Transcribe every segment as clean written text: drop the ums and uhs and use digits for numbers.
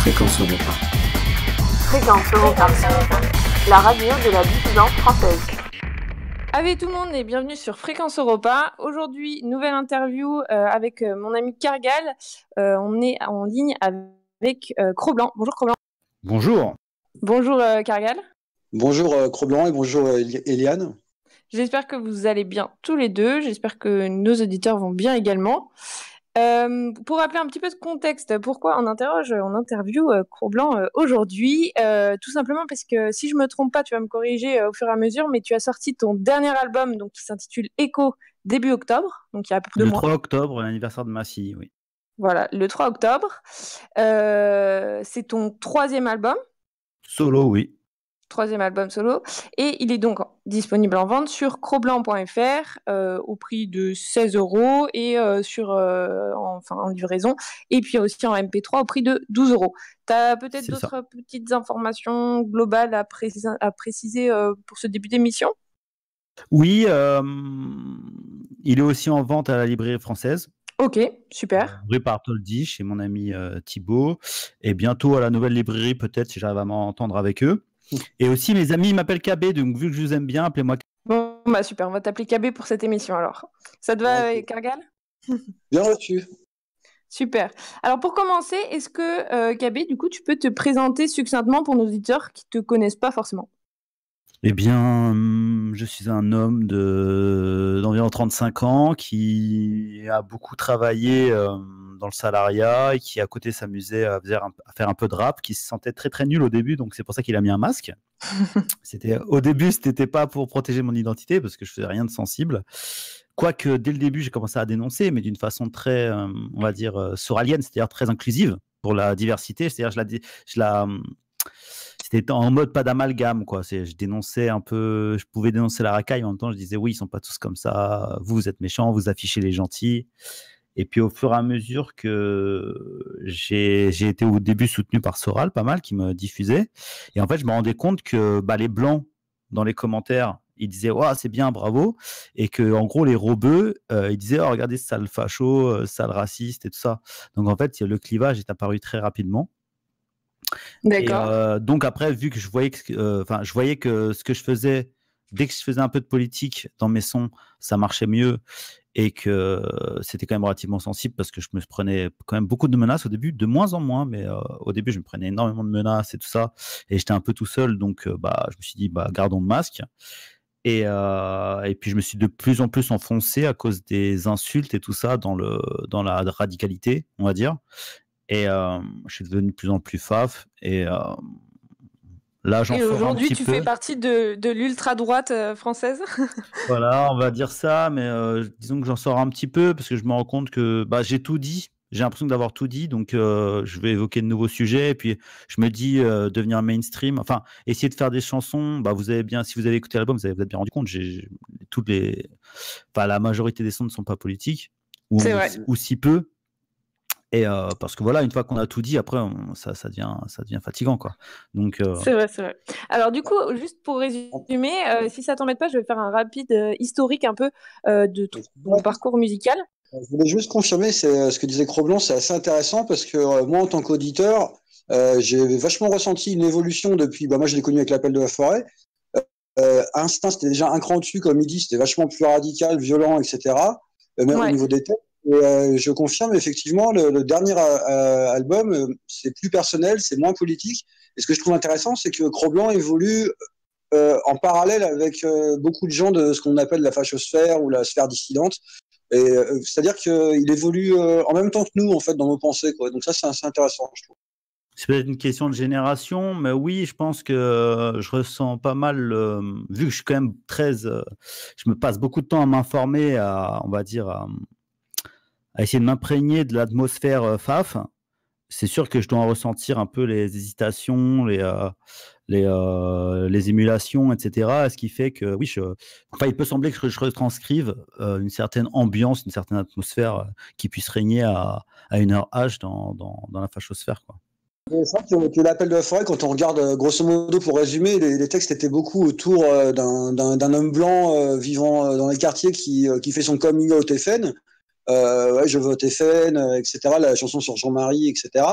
Fréquence Europa. Fréquence Europa, la radio de la dissidence française. Allez tout le monde et bienvenue sur Fréquence Europa. Aujourd'hui, nouvelle interview avec mon ami Cargal. On est en ligne avec Cro-Blanc. Bonjour Cro-Blanc. Bonjour. Bonjour Cargal. Bonjour Cro-Blanc et bonjour Eliane. J'espère que vous allez bien tous les deux. J'espère que nos auditeurs vont bien également. Pour rappeler un petit peu de contexte, pourquoi on interview Cro-Blanc aujourd'hui, tout simplement parce que si je me trompe pas, tu vas me corriger au fur et à mesure, mais tu as sorti ton dernier album donc, qui s'intitule Echo début octobre, donc il y a à peu près 2 mois. Le 3 octobre, l'anniversaire de ma fille, oui. Voilà, le 3 octobre. C'est ton 3e album. Solo, oui. 3e album solo, et il est donc disponible en vente sur croblanc.fr au prix de 16 € et en livraison, et puis aussi en MP3 au prix de 12 €. Tu as peut-être d'autres petites informations globales à préciser pour ce début d'émission ? Oui, il est aussi en vente à la librairie française. Ok, super. Rue Bartholdi, chez mon ami Thibaut, et bientôt à la nouvelle librairie, peut-être, si j'arrive à m'entendre avec eux. Et aussi, mes amis m'appellent KB, donc vu que je vous aime bien, appelez-moi. Bon, bah super, on va t'appeler KB pour cette émission alors. Ça te va, Cargal ? Bien reçu. Super. Alors pour commencer, est-ce que KB, du coup, tu peux te présenter succinctement pour nos auditeurs qui ne te connaissent pas forcément ? Eh bien, je suis un homme d'environ 35 ans qui a beaucoup travaillé dans le salariat et qui à côté s'amusait à faire un peu de rap, qui se sentait très très nul au début, donc c'est pour ça qu'il a mis un masque. Au début, c'était pas pour protéger mon identité parce que je faisais rien de sensible. Quoique dès le début, j'ai commencé à dénoncer, mais d'une façon très, on va dire, soralienne, c'est-à-dire très inclusive pour la diversité. C'est-à-dire c'était en mode pas d'amalgame, quoi. Je dénonçais un peu, je pouvais dénoncer la racaille, en même temps je disais oui, ils sont pas tous comme ça, vous êtes méchants, vous affichez les gentils. Et puis au fur et à mesure que j'ai été au début soutenu par Soral, pas mal, qui me diffusait. Et en fait, je me rendais compte que les blancs, dans les commentaires, ils disaient oh, c'est bien, bravo. Et que en gros, les robeux, ils disaient oh, regardez, ce sale facho, sale raciste et tout ça. Donc en fait, le clivage est apparu très rapidement. D'accord. Et donc après, vu que je voyais que ce que je faisais, dès que je faisais un peu de politique dans mes sons, ça marchait mieux et que c'était quand même relativement sensible parce que je me prenais quand même beaucoup de menaces au début, de moins en moins, mais au début, je me prenais énormément de menaces et tout ça, et j'étais un peu tout seul, donc je me suis dit, gardons le masque. Et puis, je me suis de plus en plus enfoncé à cause des insultes et tout ça dans la radicalité, on va dire. Et je suis devenu de plus en plus faf. Et là, j'en sors un aujourd'hui, petit peu. tu fais partie de l'ultra-droite française ? Voilà, on va dire ça. Mais disons que j'en sors un petit peu parce que je me rends compte que j'ai tout dit. J'ai l'impression d'avoir tout dit. Donc, je vais évoquer de nouveaux sujets. Et puis, je me dis devenir mainstream. Enfin, essayer de faire des chansons. Si vous avez écouté l'album, vous êtes bien rendu compte. La majorité des sons ne sont pas politiques. Ou si peu. Et parce que voilà, une fois qu'on a tout dit, après, ça devient fatigant, quoi. Donc, C'est vrai. Alors du coup, juste pour résumer, si ça t'embête pas, je vais faire un rapide historique un peu de ton parcours musical. Je voulais juste confirmer, c'est ce que disait Cro-Blanc, c'est assez intéressant parce que moi, en tant qu'auditeur, j'ai vachement ressenti une évolution depuis. Moi, je l'ai connu avec l'Appel de la forêt. Instinct, c'était déjà un cran dessus, comme il dit, c'était vachement plus radical, violent, etc. Même au niveau des thèmes. Et je confirme, effectivement, le dernier album, c'est plus personnel, c'est moins politique. Et ce que je trouve intéressant, c'est que Cro-Blanc évolue en parallèle avec beaucoup de gens de ce qu'on appelle la fachosphère ou la sphère dissidente. Et c'est-à-dire qu'il évolue en même temps que nous, en fait, dans nos pensées, quoi. Donc ça, c'est assez intéressant, je trouve. C'est peut-être une question de génération, mais oui, je pense que je ressens pas mal, vu que je suis quand même je me passe beaucoup de temps à m'informer, on va dire, à essayer de m'imprégner de l'atmosphère FAF. C'est sûr que je dois en ressentir un peu les hésitations, les émulations, etc. Ce qui fait que, oui, il peut sembler que je retranscrive une certaine ambiance, une certaine atmosphère qui puisse régner à une heure H dans la fachosphère, quoi. C'est vrai que l'Appel de la forêt, quand on regarde, grosso modo, pour résumer, les textes étaient beaucoup autour d'un homme blanc vivant dans les quartiers qui fait son coming out FN. ouais, je vote FN, etc. La chanson sur Jean-Marie, etc.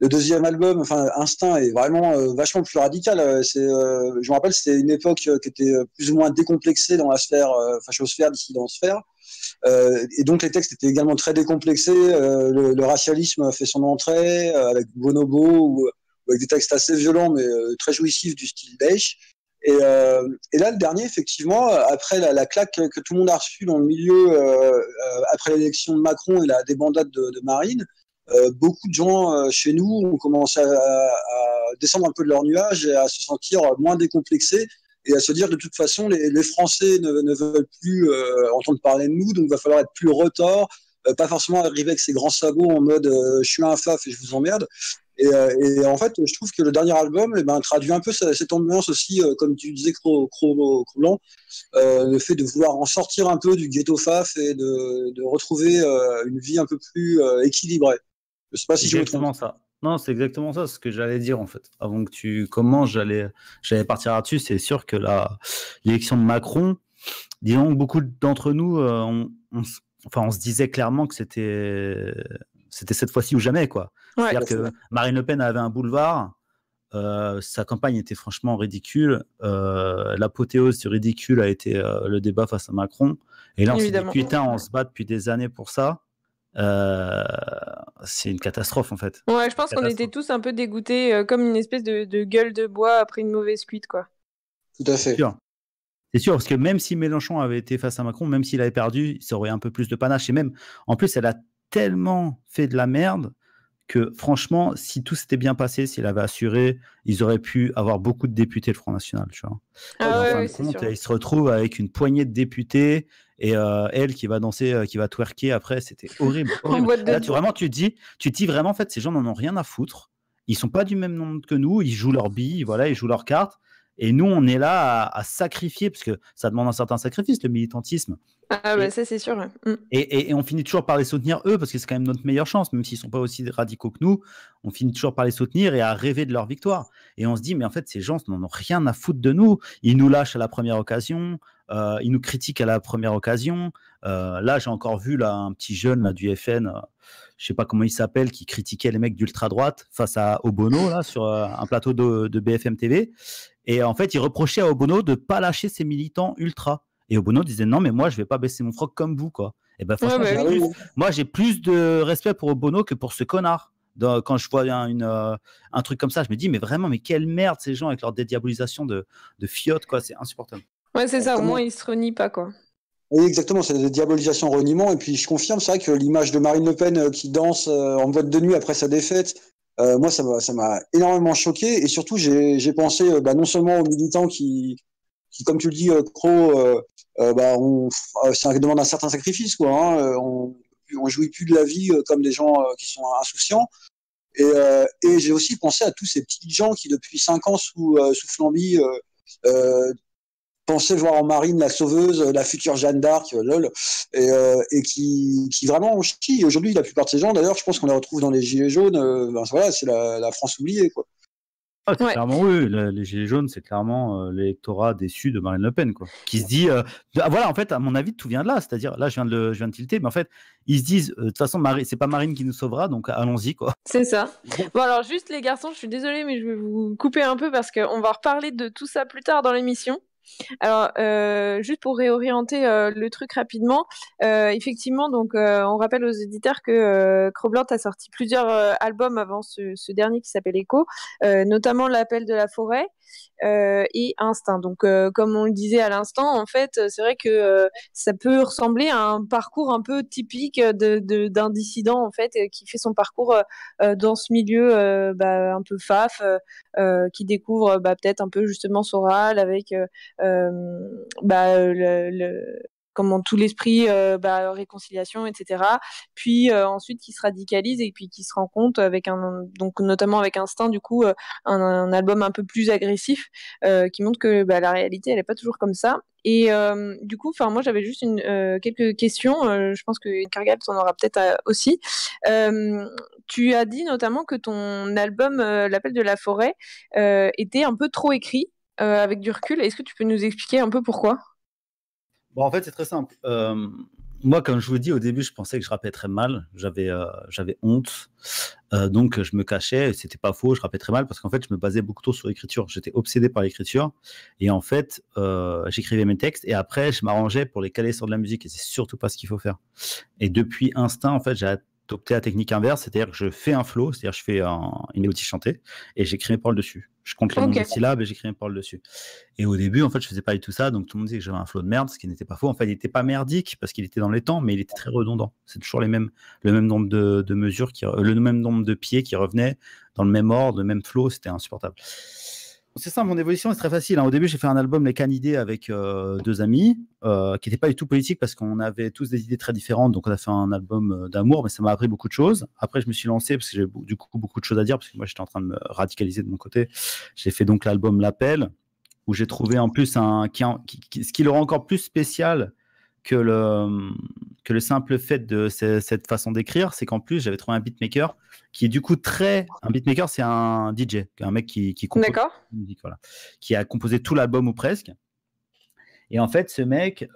Le deuxième album, enfin Instinct, est vraiment vachement plus radical. Je me rappelle, c'était une époque qui était plus ou moins décomplexée dans la sphère fachosphère, dissidentosphère. Et donc les textes étaient également très décomplexés. Le racialisme a fait son entrée avec Bonobo ou avec des textes assez violents mais très jouissifs du style Daesh. Et là, le dernier, effectivement, après la claque que tout le monde a reçue dans le milieu après l'élection de Macron et la débandade de Marine, beaucoup de gens chez nous ont commencé à descendre un peu de leur nuage et à se sentir moins décomplexés et à se dire de toute façon, les Français ne veulent plus entendre parler de nous, donc il va falloir être plus retors, pas forcément arriver avec ses grands sabots en mode je suis un faf et je vous emmerde. Et en fait, je trouve que le dernier album traduit un peu cette ambiance aussi, comme tu disais, Cro-Blanc, le fait de vouloir en sortir un peu du ghetto faf et de retrouver une vie un peu plus équilibrée. Je sais pas si je me trompe. Exactement ça. Non, c'est exactement ça, ce que j'allais dire en fait. Avant que tu commences, j'allais partir là-dessus. C'est sûr que l'élection de Macron, disons que beaucoup d'entre nous, on se disait clairement que c'était cette fois-ci ou jamais, quoi. Ouais, C'est-à-dire que Marine Le Pen avait un boulevard, sa campagne était franchement ridicule. L'apothéose du ridicule a été le débat face à Macron. Et là, on s'est dit, putain, on se bat depuis des années pour ça. C'est une catastrophe en fait. Ouais, je pense qu'on était tous un peu dégoûtés, comme une espèce de gueule de bois après une mauvaise cuite, quoi. Tout à fait. C'est sûr, parce que même si Mélenchon avait été face à Macron, même s'il avait perdu, ça aurait un peu plus de panache. Et même, en plus, elle a tellement fait de la merde que franchement, si tout s'était bien passé, s'il avait assuré, ils auraient pu avoir beaucoup de députés, le Front National, tu vois. Ah ouais, en fin de compte, ils se retrouvent avec une poignée de députés et elle qui va danser, qui va twerker après, c'était horrible. Là, tu te dis vraiment, en fait, ces gens n'en ont rien à foutre. Ils sont pas du même nombre que nous, ils jouent leurs billes, voilà, ils jouent leurs cartes. Et nous, on est là à sacrifier, parce que ça demande un certain sacrifice, le militantisme. Ah bah ça, c'est sûr. Et on finit toujours par les soutenir, eux, parce que c'est quand même notre meilleure chance, même s'ils ne sont pas aussi radicaux que nous, on finit toujours par les soutenir et à rêver de leur victoire. Et on se dit, mais en fait, ces gens n'en ont rien à foutre de nous. Ils nous lâchent à la première occasion, ils nous critiquent à la première occasion. Là, j'ai encore vu un petit jeune là, du FN, je ne sais pas comment il s'appelle, qui critiquait les mecs d'ultra-droite face à Obono, là, sur un plateau de BFM TV. Et en fait, il reprochait à Obono de ne pas lâcher ses militants ultra. Et Obono disait non, mais moi, je ne vais pas baisser mon froc comme vous, quoi. Et ben, franchement, moi, j'ai plus de respect pour Obono que pour ce connard. Quand je vois un truc comme ça, je me dis, mais vraiment, mais quelle merde, ces gens avec leur dédiabolisation de fiottes, quoi. C'est insupportable. Ouais, c'est ça. Au moins, ils ne se renient pas, quoi. Oui, exactement, c'est des diabolisations, reniement. Et puis, je confirme, c'est vrai que l'image de Marine Le Pen qui danse en boîte de nuit après sa défaite, moi, ça m'a énormément choqué. Et surtout, j'ai pensé non seulement aux militants qui comme tu le dis, ça demande un certain sacrifice, quoi. Hein, on jouit plus de la vie comme des gens qui sont insouciants. Et j'ai aussi pensé à tous ces petits gens qui, depuis 5 ans sous Flamby, pensaient voir en Marine la sauveuse, la future Jeanne d'Arc, lol, et qui vraiment ont chié. Aujourd'hui, la plupart de ces gens, d'ailleurs, je pense qu'on les retrouve dans les Gilets jaunes. Voilà, c'est la France oubliée, quoi. Ah, clairement, oui, les Gilets jaunes, c'est clairement l'électorat déçu de Marine Le Pen, quoi. Qui se dit, voilà, en fait, à mon avis, tout vient de là. C'est-à-dire, là, je viens de tilter, mais en fait, ils se disent, de toute façon, c'est pas Marine qui nous sauvera, donc allons-y, quoi. C'est ça. Bon, alors, juste, les garçons, je suis désolée, mais je vais vous couper un peu parce qu'on va reparler de tout ça plus tard dans l'émission. Alors, juste pour réorienter le truc rapidement, effectivement, donc on rappelle aux éditeurs que Cro-Blanc a sorti plusieurs albums avant ce dernier qui s'appelle Echo, notamment L'Appel de la Forêt et Instinct. Donc, comme on le disait à l'instant, en fait, c'est vrai que ça peut ressembler à un parcours un peu typique d'un dissident, en fait, qui fait son parcours dans ce milieu un peu faf, qui découvre peut-être un peu justement Soral avec comment tout l'esprit réconciliation, etc. Puis ensuite qui se radicalise et puis qui se rend compte donc notamment avec Instinct, du coup un album un peu plus agressif qui montre que la réalité elle est pas toujours comme ça. Et du coup, moi j'avais juste quelques questions. Je pense que Kargal t'en aura peut-être aussi. Tu as dit notamment que ton album L'Appel de la Forêt était un peu trop écrit avec du recul. Est-ce que tu peux nous expliquer un peu pourquoi ? Bon, en fait, c'est très simple. moi, comme je vous dis, au début, je pensais que je rappais très mal. J'avais honte. Donc, je me cachais. C'était pas faux. Je rappais très mal parce qu'en fait, je me basais beaucoup trop sur l'écriture. J'étais obsédé par l'écriture. Et en fait, j'écrivais mes textes. Et après, je m'arrangeais pour les caler sur de la musique. Et c'est surtout pas ce qu'il faut faire. Et depuis instinct, en fait, j'ai adopté la technique inverse. C'est-à-dire que je fais un flow. C'est-à-dire que je fais une mélodie chantée. Et j'écris mes paroles dessus. Je compte le nombre de syllabes et j'écris mes paroles dessus. Et au début, en fait, je faisais pas du tout ça. Donc, tout le monde disait que j'avais un flow de merde, ce qui n'était pas faux. En fait, il n'était pas merdique parce qu'il était dans les temps, mais il était très redondant. C'est toujours le même nombre de mesures, le même nombre de pieds qui revenaient dans le même ordre, le même flow. C'était insupportable. C'est ça, mon évolution est très facile. Au début, j'ai fait un album Les Canidés avec 2 amis, qui n'était pas du tout politique parce qu'on avait tous des idées très différentes. Donc, on a fait un album d'amour, mais ça m'a appris beaucoup de choses. Après, je me suis lancé parce que j'ai du coup beaucoup de choses à dire parce que moi, j'étais en train de me radicaliser de mon côté. J'ai fait donc l'album L'Appel, où j'ai trouvé en plus ce qui le rend encore plus spécial que le simple fait de cette façon d'écrire, c'est qu'en plus, j'avais trouvé un beatmaker qui est du coup un beatmaker, c'est un DJ, un mec qui compose la musique, voilà, qui a composé tout l'album ou presque. Et en fait, ce mec,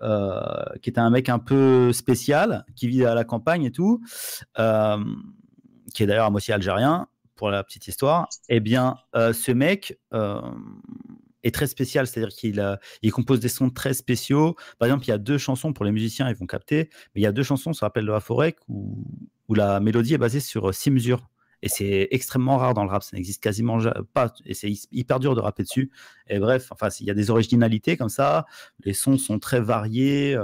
qui était un mec un peu spécial, qui vit à la campagne et tout, qui est d'ailleurs à moitié algérien, pour la petite histoire, eh bien, ce mec est très spécial, c'est-à-dire qu'il compose des sons très spéciaux. Par exemple, il y a 2 chansons, pour les musiciens, ils vont capter, mais il y a 2 chansons sur Appel de la forêt où la mélodie est basée sur 6 mesures. Et c'est extrêmement rare dans le rap, ça n'existe quasiment pas, et c'est hyper dur de rapper dessus. Et bref, enfin, il y a des originalités comme ça, les sons sont très variés,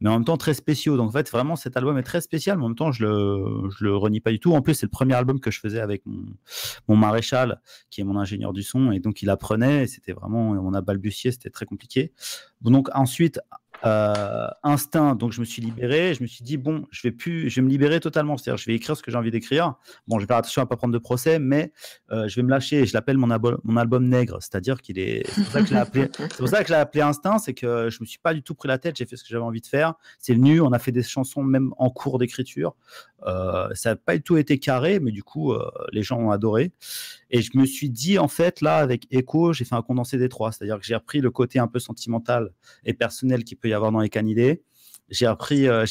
mais en même temps très spéciaux. Donc en fait, vraiment, cet album est très spécial, mais en même temps, je le renie pas du tout. En plus, c'est le premier album que je faisais avec mon maréchal, qui est mon ingénieur du son, et donc il apprenait, et c'était vraiment, on a balbutié, c'était très compliqué. Donc ensuite, instinct, donc je me suis libéré, je me suis dit bon, je vais me libérer totalement, c'est-à-dire je vais écrire ce que j'ai envie d'écrire. Bon, je vais faire attention à pas prendre de procès, mais je vais me lâcher. Et je l'appelle mon album nègre, c'est-à-dire c'est pour ça que je l'ai appelé Instinct, c'est que je me suis pas du tout pris la tête, j'ai fait ce que j'avais envie de faire, c'est venu, on a fait des chansons même en cours d'écriture, ça n'a pas du tout été carré, mais du coup les gens ont adoré. Et je me suis dit, en fait, là, avec Echo, j'ai fait un condensé des 3. C'est-à-dire que j'ai repris le côté un peu sentimental et personnel qu'il peut y avoir dans les Canidés. J'ai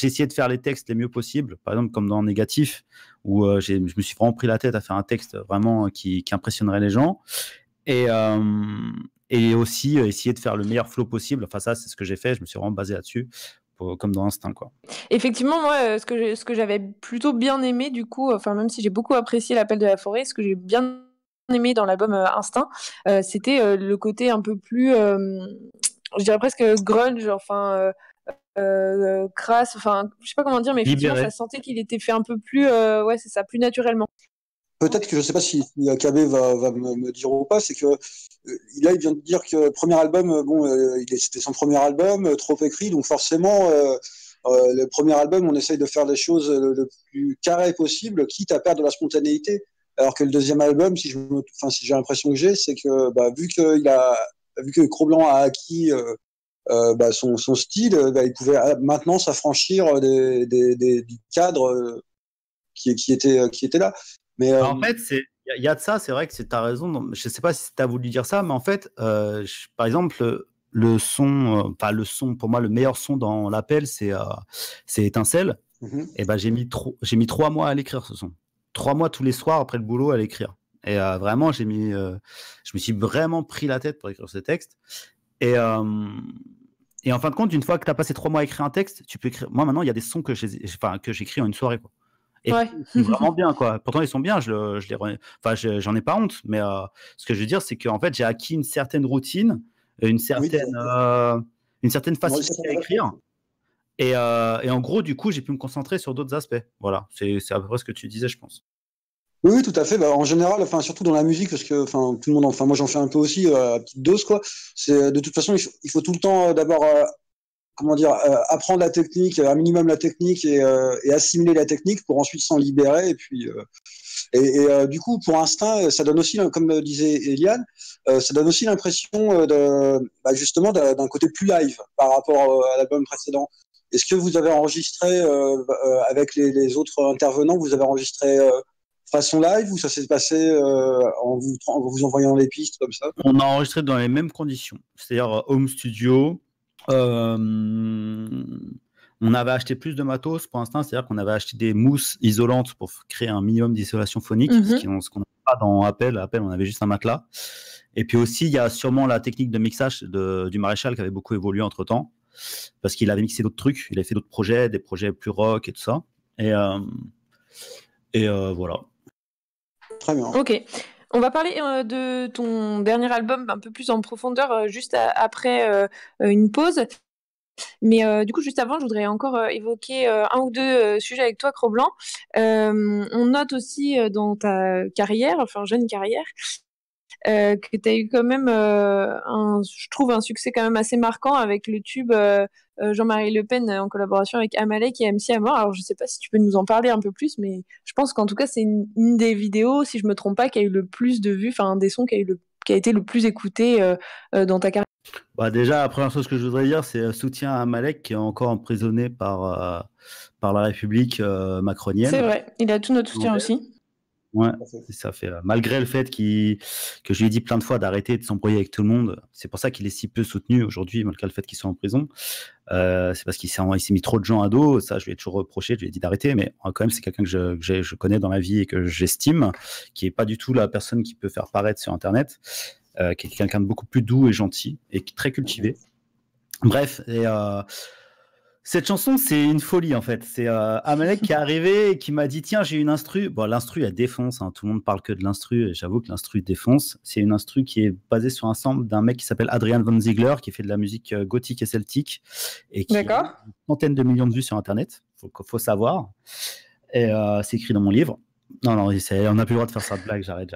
essayé de faire les textes les mieux possibles, par exemple, comme dans Négatif, où je me suis vraiment pris la tête à faire un texte vraiment qui impressionnerait les gens. Et aussi essayer de faire le meilleur flow possible. Enfin, ça, c'est ce que j'ai fait. Je me suis vraiment basé là-dessus. Comme dans Instinct, quoi. Effectivement, moi, ce que j'avais plutôt bien aimé, du coup, enfin, même si j'ai beaucoup apprécié l'Appel de la forêt, ce que j'ai bien aimé dans l'album Instinct, c'était le côté un peu plus, je dirais presque grunge, enfin, crasse, enfin, je sais pas comment dire, mais effectivement, ça sentait qu'il était fait un peu plus, ouais, c'est ça, plus naturellement. Peut-être que je sais pas si KB va me dire ou pas, c'est que là il vient de dire que le premier album, c'était son premier album, trop écrit, donc forcément le premier album on essaye de faire les choses le plus carré possible, quitte à perdre de la spontanéité. Alors que le deuxième album, si j'ai l'impression que c'est que vu que Cro-Blanc a acquis son style, il pouvait maintenant s'affranchir du cadre qui était là. Mais, en fait, il y a de ça, c'est vrai que tu as raison. Je ne sais pas si tu as voulu dire ça, mais en fait, par exemple, le son, pour moi, le meilleur son dans l'Appel, c'est Étincelle. Et j'ai mis 3 mois à l'écrire, ce son. 3 mois tous les soirs après le boulot à l'écrire. Et vraiment, je me suis vraiment pris la tête pour écrire ce texte. Et en fin de compte, une fois que tu as passé 3 mois à écrire un texte, tu peux écrire. Moi, maintenant, il y a des sons que j'écris en une soirée, quoi. Et ouais. C'est vraiment bien, quoi. Pourtant, ils sont bien, j'en ai pas honte, mais ce que je veux dire, c'est qu'en fait, j'ai acquis une certaine routine, une certaine facilité à écrire. Et en gros, du coup, j'ai pu me concentrer sur d'autres aspects. Voilà, c'est à peu près ce que tu disais, je pense. Oui, tout à fait. En général, surtout dans la musique, parce que tout le monde, moi j'en fais un peu aussi à petite dose, quoi. C'est de toute façon, il faut tout le temps d'abord apprendre la technique, un minimum la technique et assimiler la technique pour ensuite s'en libérer. Et puis, du coup, pour Instinct, ça donne aussi, comme disait Eliane, ça donne aussi l'impression justement d'un côté plus live par rapport à l'album précédent. Est-ce que vous avez enregistré avec les autres intervenants, vous avez enregistré façon live ou ça s'est passé en vous envoyant les pistes comme ça? On a enregistré dans les mêmes conditions, c'est-à-dire home studio. On avait acheté plus de matos pour l'instant, c'est-à-dire qu'on avait acheté des mousses isolantes pour créer un minimum d'isolation phonique, ce qu'on n'a pas dans Apple. Apple, on avait juste un matelas. Et puis aussi, il y a sûrement la technique de mixage du Maréchal qui avait beaucoup évolué entre-temps, parce qu'il avait mixé d'autres trucs, il avait fait d'autres projets, des projets plus rock et tout ça. Et voilà. Très bien. Ok. On va parler de ton dernier album un peu plus en profondeur juste après une pause. Mais du coup, juste avant, je voudrais encore évoquer un ou deux sujets avec toi, Cro-Blanc. On note aussi dans ta carrière, enfin jeune carrière, que tu as eu quand même, je trouve, un succès quand même assez marquant avec le tube Jean-Marie Le Pen en collaboration avec Amalek et MC Amor. Alors, je sais pas si tu peux nous en parler un peu plus, mais je pense qu'en tout cas, c'est une des vidéos, si je me trompe pas, qui a eu le plus de vues, enfin, un des sons qui a été le plus écouté dans ta carrière. Bah déjà, la première chose que je voudrais dire, c'est soutien à Amalek qui est encore emprisonné par la République macronienne. C'est vrai, il a tout notre soutien aussi. Ouais, ça fait malgré le fait que je lui ai dit plein de fois d'arrêter de s'embrouiller avec tout le monde. C'est pour ça qu'il est si peu soutenu aujourd'hui, malgré le fait qu'il soit en prison. C'est parce qu'il s'est mis trop de gens à dos. Ça, je lui ai toujours reproché, je lui ai dit d'arrêter. Mais quand même, c'est quelqu'un que je connais dans ma vie et que j'estime, qui est pas du tout la personne qui peut faire paraître sur Internet, qui est quelqu'un de beaucoup plus doux et gentil et très cultivé. Bref, cette chanson, c'est une folie en fait. C'est Amalek qui est arrivé et qui m'a dit tiens, j'ai une instru. Bon, l'instru, elle défonce. Hein. Tout le monde parle que de l'instru et j'avoue que l'instru défonce. C'est une instru qui est basée sur un sample d'un mec qui s'appelle Adrian Van Ziegler qui fait de la musique gothique et celtique et qui a une centaine de millions de vues sur Internet. Faut savoir. Et c'est écrit dans mon livre. Non, on n'a plus le droit de faire ça de blague. J'arrête.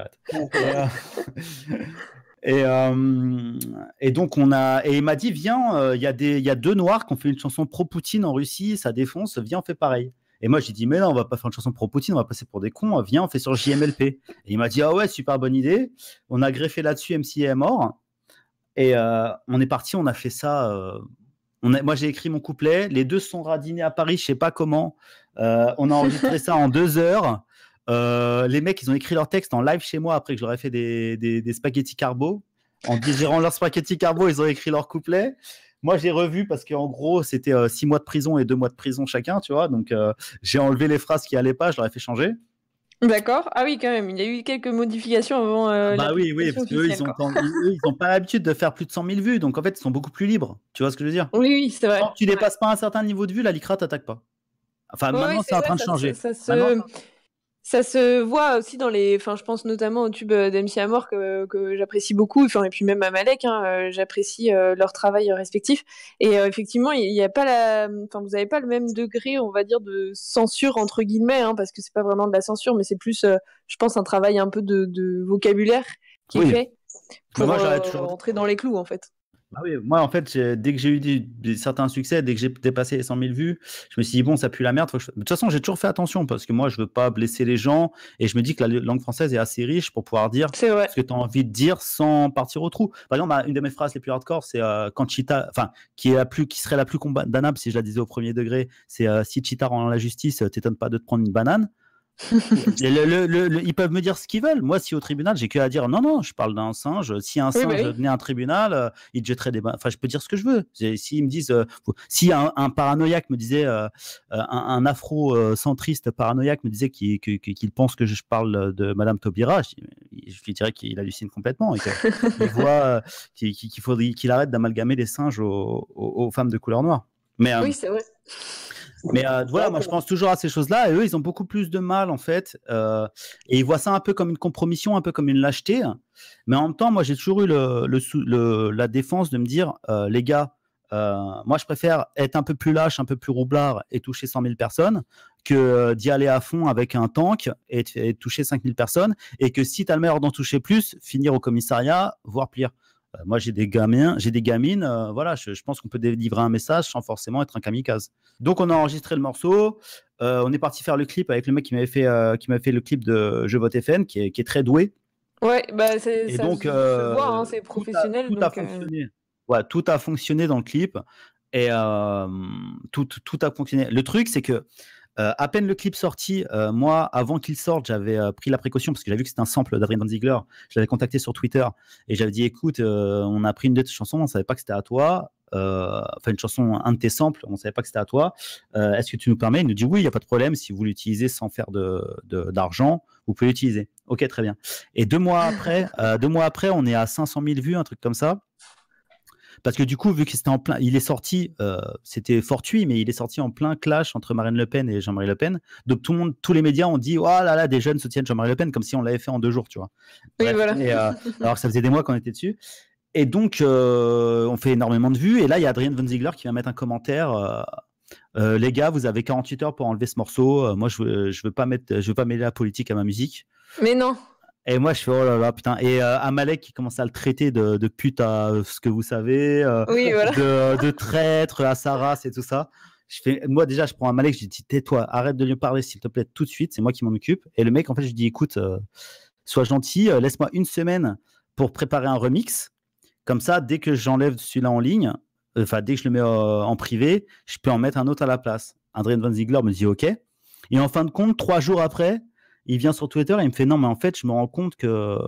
Et donc il m'a dit viens, il y a deux noirs qui ont fait une chanson pro-Poutine en Russie, ça défonce, viens on fait pareil. Et moi j'ai dit mais non, on va pas faire une chanson pro-Poutine, on va passer pour des cons, viens on fait sur JMLP. Et il m'a dit ah ouais, super bonne idée. On a greffé là-dessus MC est mort et on est parti, on a fait ça. Moi j'ai écrit mon couplet, les deux sont radinés à Paris, je sais pas comment. On a enregistré ça en 2 heures. Les mecs, ils ont écrit leur texte en live chez moi après que j'aurais fait des spaghettis carbo. En digérant leurs spaghettis carbo, ils ont écrit leur couplet. Moi, j'ai revu parce qu'en gros, c'était 6 mois de prison et 2 mois de prison chacun, tu vois. Donc, j'ai enlevé les phrases qui allaient pas, je leur ai fait changer. D'accord. Ah oui, quand même. Il y a eu quelques modifications avant. Oui, parce qu'eux, ils n'ont pas l'habitude de faire plus de 100 000 vues. Donc, en fait, ils sont beaucoup plus libres. Tu vois ce que je veux dire? Oui, c'est vrai. Quand tu dépasses pas un certain niveau de vue, la LICRA t'attaque pas. Enfin, maintenant, c'est en train de changer. Ça se voit aussi dans les. Enfin, je pense notamment au tube d'MC Amor que j'apprécie beaucoup. Enfin, et puis même à Malek, j'apprécie leur travail respectif. Et effectivement, il y a pas Enfin, vous n'avez pas le même degré, on va dire, de censure entre guillemets, parce que c'est pas vraiment de la censure, mais c'est plus, je pense, un travail un peu de vocabulaire qui est fait pour rentrer dans les clous, en fait. Ah oui, moi, en fait, dès que j'ai eu certains succès, dès que j'ai dépassé les 100 000 vues, je me suis dit, bon, ça pue la merde. De toute façon, j'ai toujours fait attention parce que moi, je veux pas blesser les gens et je me dis que la langue française est assez riche pour pouvoir dire ce que tu as envie de dire sans partir au trou. Par exemple, une de mes phrases les plus hardcore, c'est quand Chita, enfin, qui serait la plus condamnable si je la disais au premier degré, c'est si Chita rend la justice, t'étonnes pas de te prendre une banane. Ils peuvent me dire ce qu'ils veulent. Moi, si au tribunal, j'ai que à dire non, je parle d'un singe. Si un singe venait à un tribunal, il jetterait des. Enfin, je peux dire ce que je veux. S'ils me disent, si un paranoïaque me disait, un afro-centriste paranoïaque me disait qu'il pense que je parle de Madame Taubira, je lui dirais qu'il hallucine complètement et qu'il voit qu'il arrête d'amalgamer les singes aux femmes de couleur noire. Mais, oui, c'est vrai. Mais voilà, moi je pense toujours à ces choses-là et eux ils ont beaucoup plus de mal en fait et ils voient ça un peu comme une compromission, un peu comme une lâcheté. Mais en même temps, moi j'ai toujours eu la défense de me dire les gars, moi je préfère être un peu plus lâche, un peu plus roublard et toucher 100 000 personnes que d'y aller à fond avec un tank et toucher 5 000 personnes et que si tu as le meilleur d'en toucher plus, finir au commissariat, voire pire. Moi, j'ai des gamines, voilà, je pense qu'on peut délivrer un message sans forcément être un kamikaze. Donc, on a enregistré le morceau, on est parti faire le clip avec le mec qui m'avait fait le clip de Je vote FN, qui est très doué. Ouais, bah ça se voit, c'est professionnel. Tout a fonctionné. Ouais, tout a fonctionné dans le clip et tout a fonctionné. Le truc, c'est que à peine le clip sorti, moi, avant qu'il sorte, j'avais pris la précaution parce que j'avais vu que c'était un sample d'Adrien Van Ziegler. Je l'avais contacté sur Twitter et j'avais dit écoute, on a pris une de tes chansons, on ne savait pas que c'était à toi. une chanson, un de tes samples, on savait pas que c'était à toi. Est-ce que tu nous permets? Il nous dit oui, il n'y a pas de problème. Si vous l'utilisez sans faire d'argent, vous pouvez l'utiliser. Ok, très bien. Et 2 mois après, on est à 500 000 vues, un truc comme ça. Parce que du coup, vu qu'il était en plein, il est sorti, c'était fortuit, mais il est sorti en plein clash entre Marine Le Pen et Jean-Marie Le Pen. Donc tout le monde, tous les médias ont dit, oh là là, des jeunes soutiennent Jean-Marie Le Pen, comme si on l'avait fait en 2 jours, tu vois. Oui, Bref, voilà. alors que ça faisait des mois qu'on était dessus. Et donc, on fait énormément de vues. Et là, il y a Adrien Von Ziegler qui va mettre un commentaire. Les gars, vous avez 48 heures pour enlever ce morceau. Moi, je veux pas mêler la politique à ma musique. Mais non. Et moi, je fais oh là là, putain. Et Amalek qui commence à le traiter de pute à ce que vous savez, Oui, voilà. de traître à sa race et tout ça. Moi, déjà, je prends Amalek, je dis tais-toi, arrête de lui parler, s'il te plaît, tout de suite. C'est moi qui m'en occupe. Et le mec, en fait, je dis écoute, sois gentil, laisse-moi 1 semaine pour préparer un remix. Comme ça, dès que j'enlève celui-là en ligne, dès que je le mets en privé, je peux en mettre un autre à la place. Adrien Von Ziegler me dit OK. Et en fin de compte, 3 jours après, il vient sur Twitter et il me fait non, mais en fait, je me rends compte que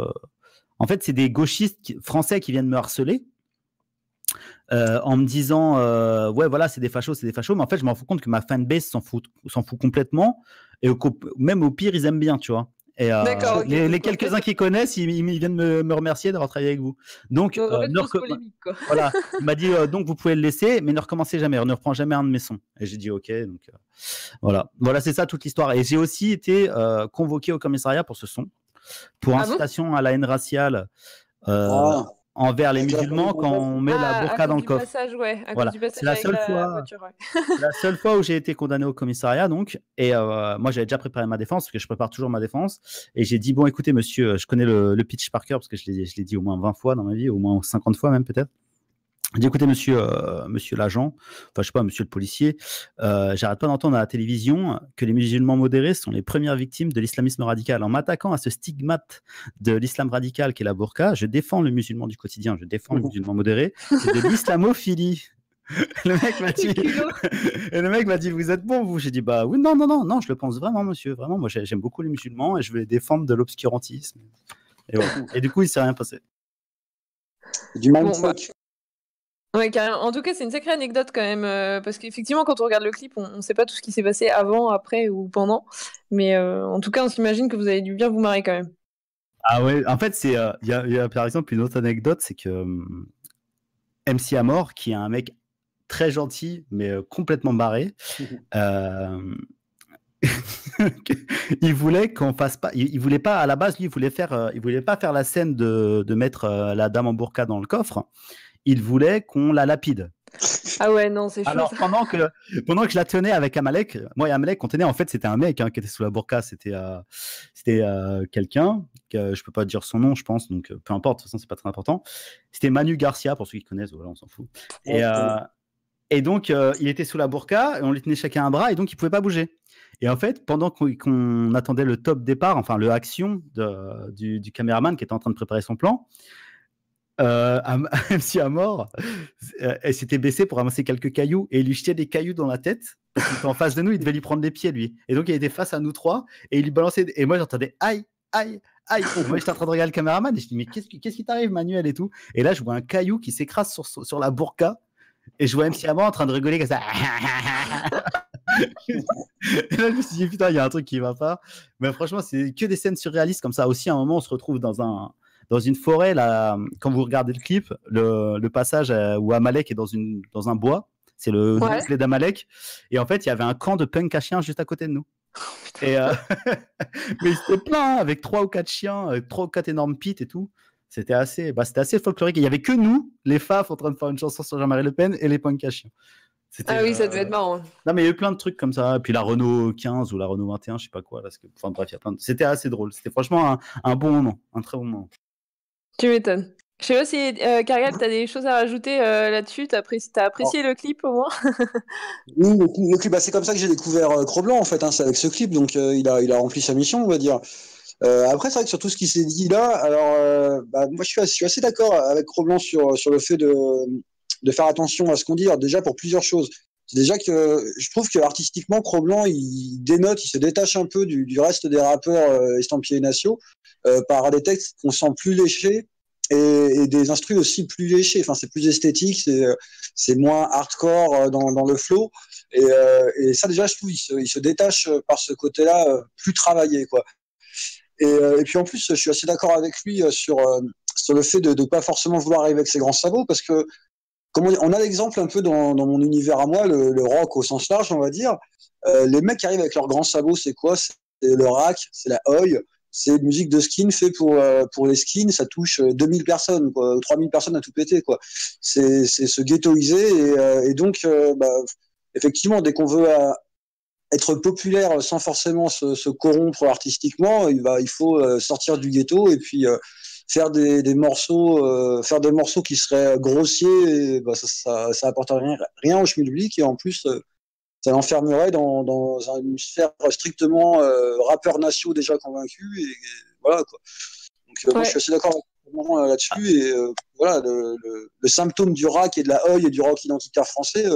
c'est des gauchistes français qui viennent me harceler en me disant ouais, voilà, c'est des fachos. Mais en fait, je me rends compte que ma fanbase s'en fout complètement et même au pire, ils aiment bien, tu vois. Et D'accord, ok. les quelques-uns qui connaissent, ils viennent me remercier d'avoir travaillé avec vous. Donc, en fait, fausse polémique, quoi. voilà, il m'a dit donc vous pouvez le laisser, mais ne recommencez jamais, on ne reprend jamais un de mes sons. Et j'ai dit ok, donc voilà, c'est ça toute l'histoire. Et j'ai aussi été convoqué au commissariat pour ce son, pour incitation à la haine raciale. Envers les musulmans quand on met la burqa dans le coffre. Voilà. C'est la seule fois. La seule fois où j'ai été condamné au commissariat, donc. Et moi, j'avais déjà préparé ma défense parce que je prépare toujours ma défense. Et j'ai dit bon, écoutez, monsieur, je connais le pitch par cœur parce que je l'ai dit au moins 20 fois dans ma vie, au moins 50 fois même peut-être. J'ai dit écoutez, monsieur l'agent, enfin je sais pas, monsieur le policier, j'arrête pas d'entendre à la télévision que les musulmans modérés sont les premières victimes de l'islamisme radical. En m'attaquant à ce stigmate de l'islam radical qu'est la burqa, je défends le musulman du quotidien, je défends le musulman modéré, c'est de l'islamophilie. Le mec m'a dit vous êtes bon vous? J'ai dit bah oui, non, je le pense vraiment, monsieur, vraiment, moi j'aime beaucoup les musulmans et je veux les défendre de l'obscurantisme. Et, voilà. Et du coup il s'est rien passé. Du mindfuck. Ouais, carrément. En tout cas, c'est une sacrée anecdote quand même, parce qu'effectivement, quand on regarde le clip, on ne sait pas tout ce qui s'est passé avant, après ou pendant. Mais en tout cas, on s'imagine que vous avez dû bien vous marrer quand même. Ah ouais, en fait, il y a par exemple une autre anecdote, c'est que MC Amor, qui est un mec très gentil, mais complètement barré, il voulait qu'on fasse pas. Il voulait pas à la base, lui, il voulait pas faire la scène de mettre la dame en burqa dans le coffre. Il voulait qu'on la lapide. Ah ouais, non, c'est chaud. Alors, pendant que je la tenais avec Amalek, moi et Amalek, on tenait, en fait, c'était un mec qui était sous la burqa, c'était quelqu'un, que je peux pas dire son nom, je pense, donc peu importe, de toute façon, c'est pas très important. C'était Manu Garcia, pour ceux qui connaissent, voilà, on s'en fout. Et donc, il était sous la burqa, et on lui tenait chacun un bras, et donc il pouvait pas bouger. Et en fait, pendant qu'on attendait le top départ, enfin, le action du caméraman qui était en train de préparer son plan, MC Amor, elle s'était baissée pour ramasser quelques cailloux et il lui jetait des cailloux dans la tête. Parce qu'il était en face de nous, il devait lui prendre les pieds, lui. Et donc, il était face à nous trois et il lui balançait. Et moi, j'entendais aïe, aïe, aïe. Et moi, j'étais en train de regarder le caméraman et je dis, mais qu'est-ce qui t'arrive, Manuel et tout. Et là, je vois un caillou qui s'écrase sur la burqa et je vois MC Amor en train de rigoler comme ça. Et là, je me suis dit, putain, il y a un truc qui va pas. Mais franchement, c'est que des scènes surréalistes comme ça. Aussi, à un moment, on se retrouve dans une forêt, là, quand vous regardez le clip, le passage où Amalek est dans un bois, c'est le gameplay d'Amalek, et en fait, il y avait un camp de punk à chiens juste à côté de nous. Et mais c'était plein, avec 3 ou 4 chiens, 3 ou 4 énormes pits et tout. C'était assez folklorique. Il n'y avait que nous, les Faf, en train de faire une chanson sur Jean-Marie Le Pen et les punks à chiens. Ah oui, ça devait être marrant. Non, mais il y a eu plein de trucs comme ça. Et puis la Renault 15 ou la Renault 21, je sais pas quoi. Enfin bref, il y a plein de... C'était assez drôle. C'était franchement un bon moment, un très bon moment. Tu m'étonnes. Je sais pas si, Kariel, tu as des choses à rajouter là-dessus. T'as apprécié le clip au moins? Oui, le clip, c'est comme ça que j'ai découvert Cro-Blanc, en fait. C'est avec ce clip, donc il a rempli sa mission, on va dire. Après, c'est vrai que sur tout ce qui s'est dit là, alors moi je suis assez d'accord avec Cro-Blanc sur le fait de faire attention à ce qu'on dit. Alors, déjà pour plusieurs choses. C'est déjà que je trouve que artistiquement, Cro-Blanc, il se détache un peu du reste des rappeurs estampillés nationaux par des textes qu'on sent plus léchés et des instrus aussi plus léchés. Enfin, c'est plus esthétique, c'est moins hardcore dans le flow. Et ça, déjà, je trouve, il se détache par ce côté-là plus travaillé, quoi. Et puis en plus, je suis assez d'accord avec lui sur le fait de ne pas forcément vouloir arriver avec ses grands sabots, parce que on a l'exemple un peu dans mon univers à moi, le rock au sens large, on va dire. Les mecs qui arrivent avec leurs grands sabots, c'est quoi? C'est le rack, c'est la oi, c'est une musique de skin fait pour les skins, ça touche 2000 personnes, quoi, 3000 personnes à tout péter, quoi. C'est se ghettoiser, et donc, effectivement, dès qu'on veut être populaire sans forcément se corrompre artistiquement, il faut sortir du ghetto et puis faire des morceaux qui seraient grossiers, et ça apporterait rien au schmilblick, et en plus ça l'enfermerait dans une sphère strictement rappeurs nationaux déjà convaincus, et voilà, quoi. Donc moi je suis assez d'accord là-dessus, et voilà, le symptôme du rack et de la oi et du rock identitaire français,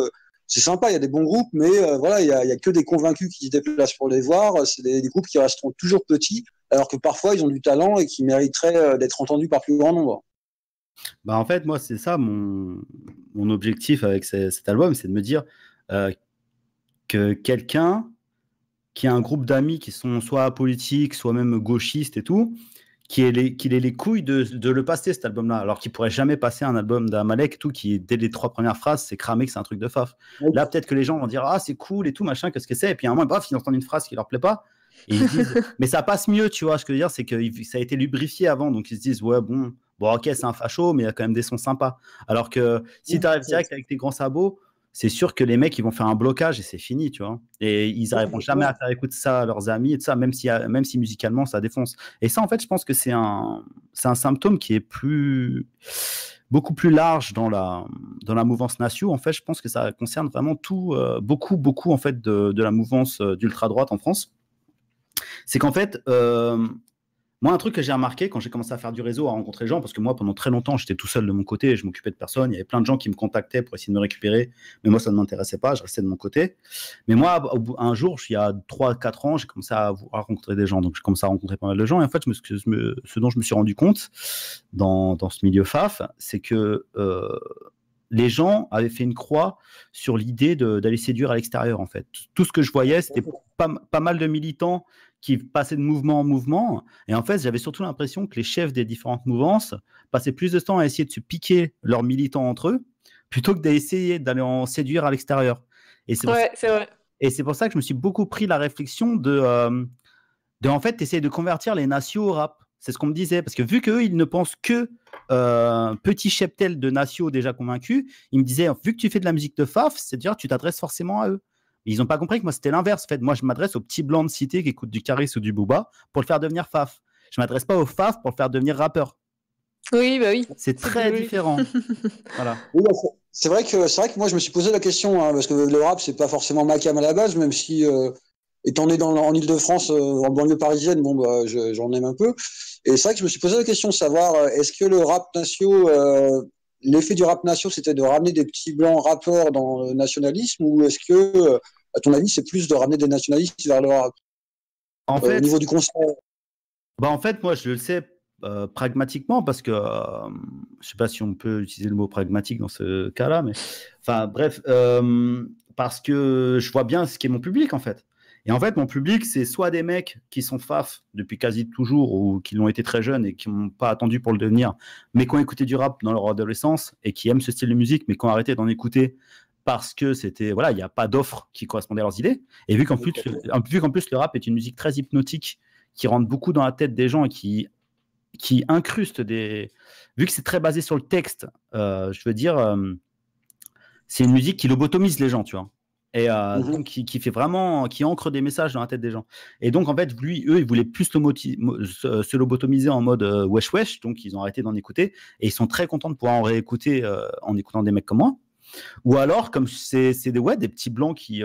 c'est sympa, il y a des bons groupes, mais voilà, il y a que des convaincus qui se déplacent pour les voir. C'est des groupes qui resteront toujours petits, alors que parfois ils ont du talent et qui mériteraient d'être entendus par plus grand nombre. Bah en fait, moi, c'est ça mon objectif avec cet album, c'est de me dire que quelqu'un qui a un groupe d'amis qui sont soit politiques, soit même gauchistes et tout, qu'il ait les couilles de le passer, cet album-là, alors qu'il pourrait jamais passer un album d'Amalek, tout, qui, dès les 3 premières phrases, c'est cramé que c'est un truc de faf. Oui. Là, peut-être que les gens vont dire « Ah, c'est cool et tout, machin, qu'est-ce que c'est ?» Et puis à un moment, bref, ils entendent une phrase qui leur plaît pas, et ils se disent « Mais ça passe mieux, tu vois, ce que je veux dire, c'est que ça a été lubrifié avant, donc ils se disent « Ouais, bon, ok, c'est un facho, mais il y a quand même des sons sympas. » Alors que si tu arrives direct avec tes grands sabots, c'est sûr que les mecs, ils vont faire un blocage et c'est fini, tu vois. Et ils n'arriveront jamais à faire écouter ça à leurs amis et tout ça, même si musicalement, ça défonce. Et ça, en fait, je pense que c'est un symptôme qui est beaucoup plus large dans la mouvance Nassio. En fait, je pense que ça concerne vraiment tout, beaucoup, en fait, de la mouvance d'ultra-droite en France. C'est qu'en fait... moi, un truc que j'ai remarqué quand j'ai commencé à faire du réseau, à rencontrer les gens, parce que moi, pendant très longtemps, j'étais tout seul de mon côté, je m'occupais de personne. Il y avait plein de gens qui me contactaient pour essayer de me récupérer, mais moi, ça ne m'intéressait pas, je restais de mon côté. Mais moi, un jour, il y a 3-4 ans, j'ai commencé à rencontrer des gens, donc j'ai commencé à rencontrer pas mal de gens. Et en fait, ce dont je me suis rendu compte dans ce milieu FAF, c'est que les gens avaient fait une croix sur l'idée d'aller séduire à l'extérieur, en fait. Tout ce que je voyais, c'était pas mal de militants qui passaient de mouvement en mouvement. Et en fait, j'avais surtout l'impression que les chefs des différentes mouvances passaient plus de temps à essayer de se piquer leurs militants entre eux, plutôt que d'essayer d'aller en séduire à l'extérieur. Et c'est vrai. Et c'est pour ça que je me suis beaucoup pris la réflexion de en fait, essayer de convertir les nations au rap. C'est ce qu'on me disait. Parce que vu qu'eux, ils ne pensent que petit cheptel de nations déjà convaincus, ils me disaient, vu que tu fais de la musique de faf, c'est-à-dire tu t'adresses forcément à eux. Ils n'ont pas compris que moi, c'était l'inverse. En fait, moi, je m'adresse aux petits blancs de cité qui écoutent du Caris ou du Booba pour le faire devenir faf. Je ne m'adresse pas aux faf pour le faire devenir rappeur. Oui, bah oui. C'est très différent. Voilà. Oui, c'est vrai que moi, je me suis posé la question, parce que le rap, c'est pas forcément ma cam à la base, même si, étant né en Ile-de-France, en banlieue parisienne, bon, j'en aime un peu. Et c'est vrai que je me suis posé la question de savoir, est-ce que le rap natio, l'effet du rap natio, c'était de ramener des petits blancs rappeurs dans le nationalisme, ou est-ce que, à ton avis, c'est plus de ramener des nationalistes vers le rap au niveau du concert? Bah en fait, moi, je le sais pragmatiquement, parce que je ne sais pas si on peut utiliser le mot pragmatique dans ce cas-là, mais enfin bref, parce que je vois bien ce qu'est mon public, en fait. Et en fait, mon public, c'est soit des mecs qui sont faf depuis quasi toujours, ou qui l'ont été très jeunes et qui n'ont pas attendu pour le devenir, mais qui ont écouté du rap dans leur adolescence et qui aiment ce style de musique, mais qui ont arrêté d'en écouter parce que c'était, voilà, il n'y a pas d'offre qui correspondait à leurs idées. Et vu qu'en plus, le rap est une musique très hypnotique, qui rentre beaucoup dans la tête des gens et qui incruste des... Vu que c'est très basé sur le texte, je veux dire, c'est une musique qui lobotomise les gens, tu vois. Et donc qui fait vraiment, qui ancre des messages dans la tête des gens. Et donc en fait, eux, ils voulaient plus se lobotomiser en mode wesh wesh, donc ils ont arrêté d'en écouter, et ils sont très contents de pouvoir en réécouter en écoutant des mecs comme moi. Ou alors, comme c'est des petits blancs qui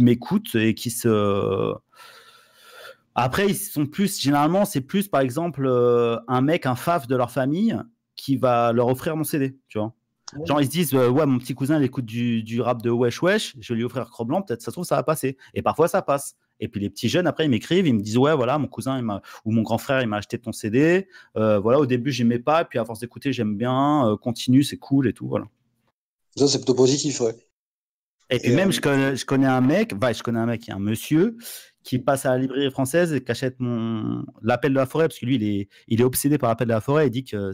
m'écoutent et qui se... Après, ils sont plus, généralement, c'est plus, par exemple, un mec, un faf de leur famille qui va leur offrir mon CD, tu vois. Ouais. Genre, ils se disent, ouais, mon petit cousin, il écoute du rap de wesh wesh, je vais lui offrir Cro-Blanc, peut-être ça se trouve, ça va passer. Et parfois, ça passe. Et puis les petits jeunes, après, ils m'écrivent, ils me disent ouais, voilà, mon cousin ou mon grand frère, il m'a acheté ton CD. Voilà, au début, j'aimais pas, puis à force d'écouter, j'aime bien. Continue, c'est cool et tout, voilà. Ça, c'est plutôt positif, ouais. Et puis même, je connais un mec, il y a un monsieur qui passe à la librairie française et qui achète l'Appel de la forêt, parce que lui, il est obsédé par l'Appel de la forêt. Il dit que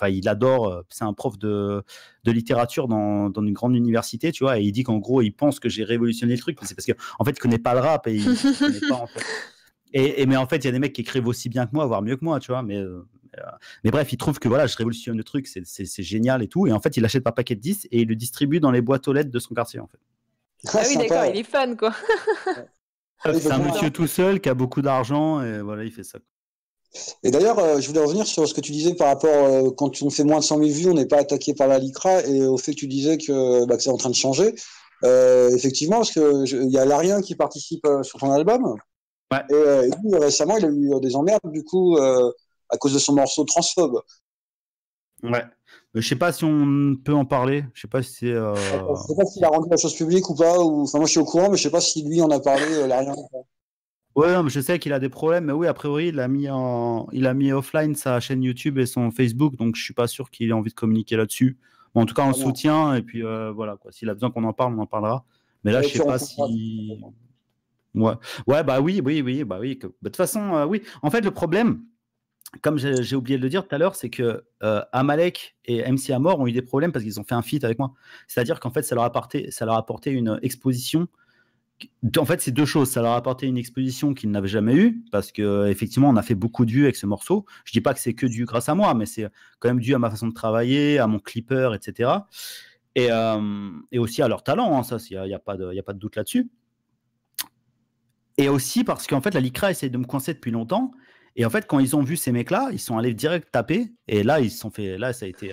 il adore, c'est un prof de littérature dans une grande université, tu vois, et il dit qu'en gros, il pense que j'ai révolutionné le truc, mais c'est parce qu'en fait, il connaît pas le rap et il connaît pas, en fait. Mais en fait, il y a des mecs qui écrivent aussi bien que moi, voire mieux que moi, tu vois, mais bref, il trouve que voilà, je révolutionne le truc, c'est génial et tout. Et en fait, il achète par paquet de 10 et il le distribue dans les boîtes aux lettres de son quartier, en fait. Ah oui, d'accord, il est fan, quoi. C'est un monsieur tout seul qui a beaucoup d'argent et voilà, il fait ça. Et d'ailleurs, je voulais revenir sur ce que tu disais par rapport quand on fait moins de 100 000 vues, on n'est pas attaqué par la LICRA, et au fait que tu disais que c'est en train de changer. Effectivement, parce que il y a Larien qui participe sur ton album. Ouais. Et lui, récemment, il a eu des emmerdes, du coup, à cause de son morceau Transphobe. Ouais. Je sais pas si on peut en parler. Je sais pas si c'est. Je sais pas s'il a rendu la chose publique ou pas. Enfin, moi, je suis au courant, mais je sais pas si lui en a parlé, Larien. Ouais, non, mais je sais qu'il a des problèmes, mais oui, a priori, il a mis offline sa chaîne YouTube et son Facebook, donc je suis pas sûr qu'il ait envie de communiquer là-dessus. Bon, en tout cas, on le soutient, et puis voilà, quoi. S'il a besoin qu'on en parle, on en parlera. Mais là, je sais pas si. Ouais, bah oui. Bah oui. De toute façon, oui. En fait, le problème, comme j'ai oublié de le dire tout à l'heure, c'est que Amalek et MC Amor ont eu des problèmes parce qu'ils ont fait un feat avec moi. C'est-à-dire qu'en fait, ça leur a apporté une exposition. En fait, c'est deux choses. Ça leur a apporté une exposition qu'ils n'avaient jamais eue, parce qu'effectivement, on a fait beaucoup de vues avec ce morceau. Je dis pas que c'est que dû grâce à moi, mais c'est quand même dû à ma façon de travailler, à mon clipper, etc. Et aussi à leur talent, hein, ça, il n'y a pas de doute là-dessus. Et aussi parce qu'en fait, la LICRA essaie de me coincer depuis longtemps. Et en fait, quand ils ont vu ces mecs-là, ils sont allés direct taper. Et là, ils se sont fait. Là, ça a été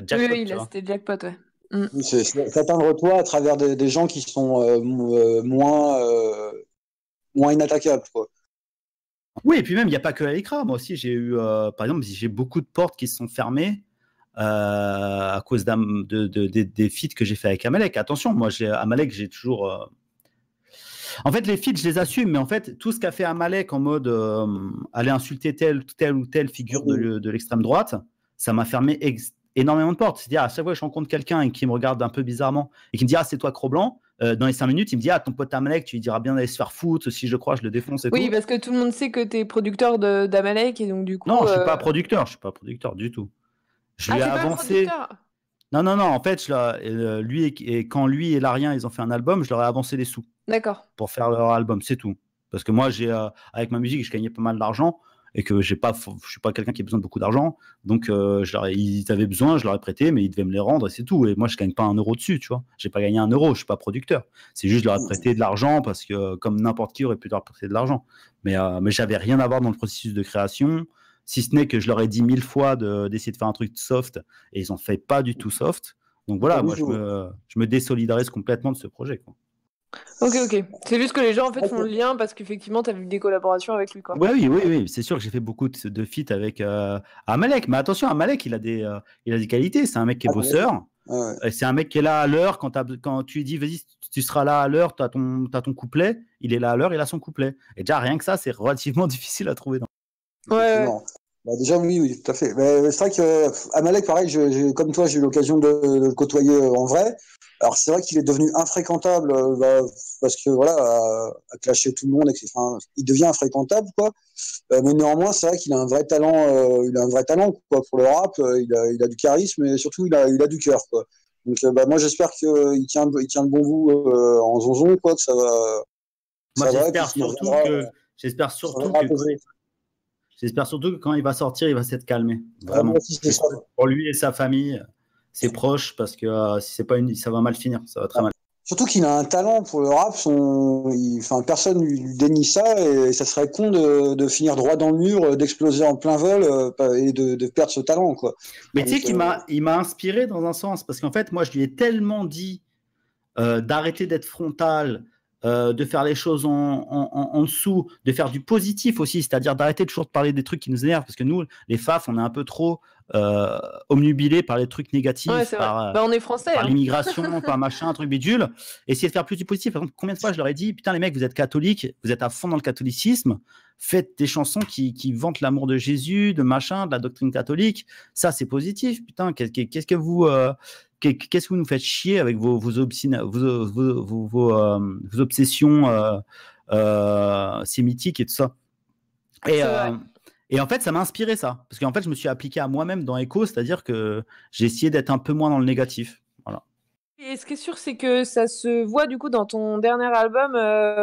jackpot. Oui, là, c'était jackpot, ouais. C'est atteindre toi à travers des gens qui sont moins inattaquables, quoi. Oui, et puis même, il n'y a pas que la LICRA. Moi aussi, j'ai eu, par exemple, j'ai beaucoup de portes qui se sont fermées à cause des feats que j'ai fait avec Amalek. Attention, moi, Amalek, j'ai toujours. En fait, les feats, je les assume, mais en fait, tout ce qu'a fait Amalek en mode aller insulter telle ou telle figure de l'extrême droite, ça m'a fermé énormément de portes. C'est-à-dire, à chaque fois que je rencontre quelqu'un qui me regarde un peu bizarrement et qui me dit « Ah, c'est toi, Cro-Blanc », dans les 5 minutes, il me dit « Ah, ton pote Amalek, tu lui diras bien d'aller se faire foutre, si je crois, je le défonce et tout. » Oui, parce que tout le monde sait que tu es producteur d'Amalek, et donc du coup... Non, je suis pas producteur du tout. Je lui ai avancé... Non, en fait, quand lui et Larien, ils ont fait un album, je leur ai avancé des sous. D'accord. Pour faire leur album, c'est tout. Parce que moi, avec ma musique, je gagnais pas mal d'argent et que je suis pas quelqu'un qui a besoin de beaucoup d'argent. Donc, ils avaient besoin, je leur ai prêté, mais ils devaient me les rendre et c'est tout. Et moi, je gagne pas 1 euro dessus, tu vois. J'ai pas gagné 1 euro, je suis pas producteur. C'est juste, je leur ai prêté de l'argent parce que, comme n'importe qui aurait pu leur prêter de l'argent. Mais j'avais rien à voir dans le processus de création, si ce n'est que je leur ai dit 1000 fois d'essayer de faire un truc soft et ils ont fait pas du tout soft. Donc voilà, moi, je me désolidarise complètement de ce projet, quoi. Ok. C'est juste que les gens en fait font le lien parce qu'effectivement tu as vu des collaborations avec lui, quoi. Oui. C'est sûr que j'ai fait beaucoup de feats avec Amalek. Mais attention, Amalek, il a des qualités. C'est un mec qui est bosseur. Ouais. C'est un mec qui est là à l'heure. Quand tu lui dis, vas-y, tu seras là à l'heure, tu as ton couplet. Il est là à l'heure, il a son couplet. Et déjà, rien que ça, c'est relativement difficile à trouver. Ouais. Bah déjà, oui, tout à fait. Mais c'est vrai que Amalek, pareil, comme toi, j'ai eu l'occasion de le côtoyer en vrai. Alors, c'est vrai qu'il est devenu infréquentable parce que, voilà, à clasher tout le monde, il devient infréquentable, quoi. Mais néanmoins, c'est vrai qu'il a un vrai talent, quoi, pour le rap. Il a du charisme et surtout, il a du cœur, quoi. Donc, moi, j'espère qu'il tient le bon bout en zonzon, quoi, que ça va. Moi, j'espère surtout que quand il va sortir, il va s'être calmé. Vraiment. Pour lui et sa famille, ses proches, parce que si c'est pas ça va mal finir. Ça va très mal. Surtout qu'il a un talent pour le rap. Personne lui dénie ça, et ça serait con de finir droit dans le mur, d'exploser en plein vol et de perdre ce talent, quoi. Mais tu sais qu'il m'a inspiré dans un sens, parce qu'en fait, moi, je lui ai tellement dit d'arrêter d'être frontal, de faire les choses en dessous, de faire du positif aussi, c'est-à-dire d'arrêter toujours de parler des trucs qui nous énervent, parce que nous, les FAF, on est un peu trop omnubilés par les trucs négatifs, Ouais, par, on est français. par Hein. l'immigration, par machin, un truc bidule. Essayer de faire plus du positif. Par exemple, combien de fois je leur ai dit, putain les mecs, vous êtes catholiques, vous êtes à fond dans le catholicisme, faites des chansons qui vantent l'amour de Jésus, de machin, de la doctrine catholique. Ça, c'est positif. Putain, qu'est-ce que vous nous faites chier avec vos obsessions sémitiques et tout ça. Et en fait, ça m'a inspiré ça. Parce qu'en fait, je me suis appliqué à moi-même dans Echo, c'est-à-dire que j'ai essayé d'être un peu moins dans le négatif. Voilà. Et ce qui est sûr, c'est que ça se voit du coup dans ton dernier album,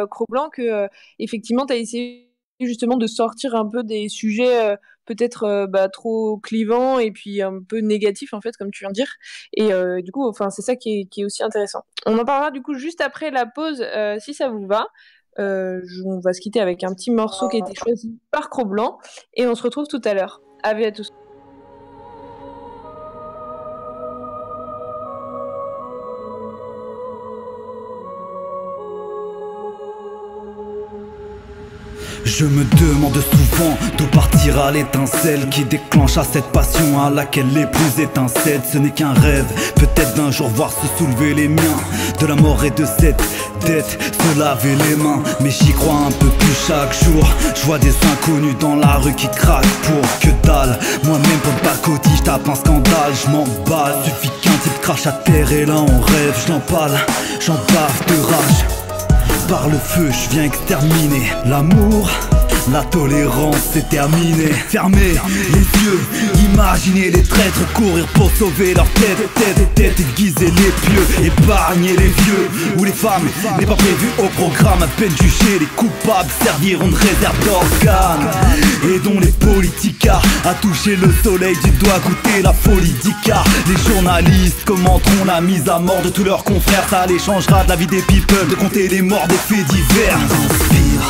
Cro-Blanc, que effectivement, tu as essayé justement de sortir un peu des sujets peut-être trop clivants et puis un peu négatifs, en fait, comme tu viens de dire. Et du coup, c'est ça qui est aussi intéressant. On en parlera du coup juste après la pause, si ça vous va. On va se quitter avec un petit morceau qui a été choisi par Cro-Blanc et on se retrouve tout à l'heure. À tous. Je me demande souvent d'où partira l'étincelle qui déclenche à cette passion à laquelle les plus étincellent. Ce n'est qu'un rêve, peut-être d'un jour voir se soulever les miens de la mort et de cette dette, se laver les mains. Mais j'y crois un peu plus chaque jour. Je vois des inconnus dans la rue qui craquent pour que dalle. Moi-même pour le pacotille, je tape un scandale, je m'emballe. Suffit qu'un type crache à terre et là on rêve. Je l'empale, j'en bave de rage. Par le feu, je viens exterminer l'amour. La tolérance c'est terminé. Fermez les yeux, imaginez les traîtres courir pour sauver leur tête, aiguiser les pieux, épargner les vieux ou les femmes, n'est pas prévu au programme. À peine jugés, les coupables serviront de réserve d'organes. Aidons les politicards à toucher le soleil du doigt, goûter la folie d'Icar. Les journalistes commenteront la mise à mort de tous leurs confrères. Ça les changera de la vie des people, de compter les morts des faits divers. Inspire,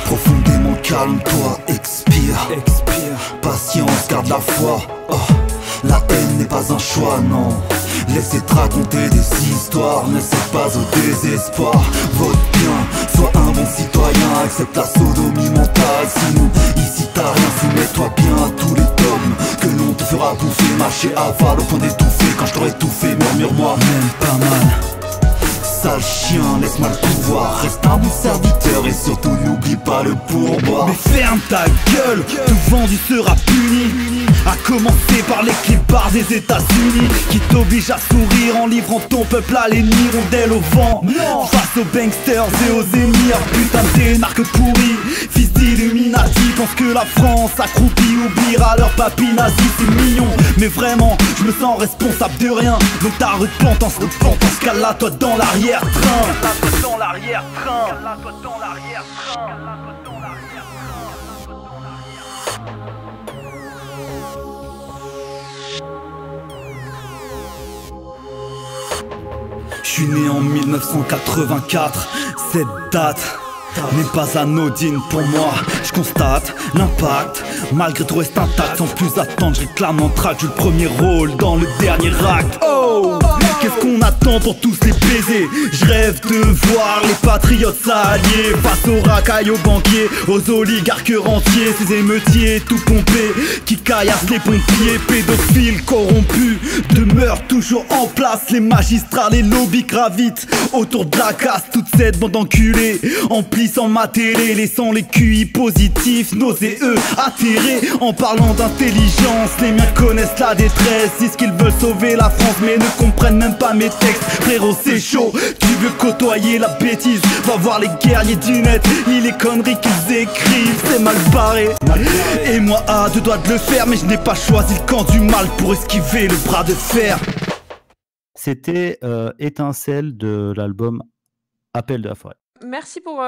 profondément calme-toi, expire. Patience, garde la foi. Oh, la haine n'est pas un choix, non. Laissez te raconter des histoires, ne cède pas au désespoir. Vote bien, sois un bon citoyen, accepte la sodomie mentale. Sinon, ici t'as rien, soumets-toi bien à tous les dogmes que l'on te fera bouffer, mâcher, aval au point d'étouffer. Quand je t'aurai tout fait, murmure-moi, même pas mal. Sale chien, laisse-moi le pouvoir. Reste un bon serviteur et surtout n'oublie pas le pourboire. Mais ferme ta gueule, tout vendu sera puni. À commencer par les clébards des États-Unis qui t'obligent à sourire en livrant ton peuple à l'hirondelle au vent. Face aux banksters et aux émirs, putain des marques pourries. Fils d'Illuminati, pense que la France accroupie oubliera leur papy nazi. C'est mignon, mais vraiment, je me sens responsable de rien. Donc ta repentance, cale-la-toi dans l'arrière-train. Cale-la-toi dans l'arrière-train. Cale-la-toi dans l'arrière-train. Je suis né en 1984, cette date n'est pas anodine pour moi. Je constate l'impact, malgré tout reste intact. Sans plus attendre, je réclame en track. Joue le premier rôle dans le dernier acte. Oh, qu'est-ce qu'on attend pour tous les baiser? Je rêve de voir les patriotes s'allier face aux racailles, aux banquiers, aux oligarques rentiers. Ces émeutiers tout pompés qui caillassent les pompiers. Pédophiles corrompus demeurent toujours en place. Les magistrats, les lobbies gravitent autour de la casse. Toute cette bande enculée emplissant ma télé, laissant les QI positifs nauséeux atterrés. En parlant d'intelligence, les miens connaissent la détresse. Disent qu'ils veulent sauver la France mais ne comprennent même pas mes textes. Frérot c'est chaud, tu veux côtoyer la bêtise, va voir les guerriers du net. Ni les conneries qu'ils écrivent, c'est mal barré. Et moi à deux doigts de le faire, mais je n'ai pas choisi le camp du mal pour esquiver le bras de fer. C'était Étincelle de l'album Appel de la forêt. Merci pour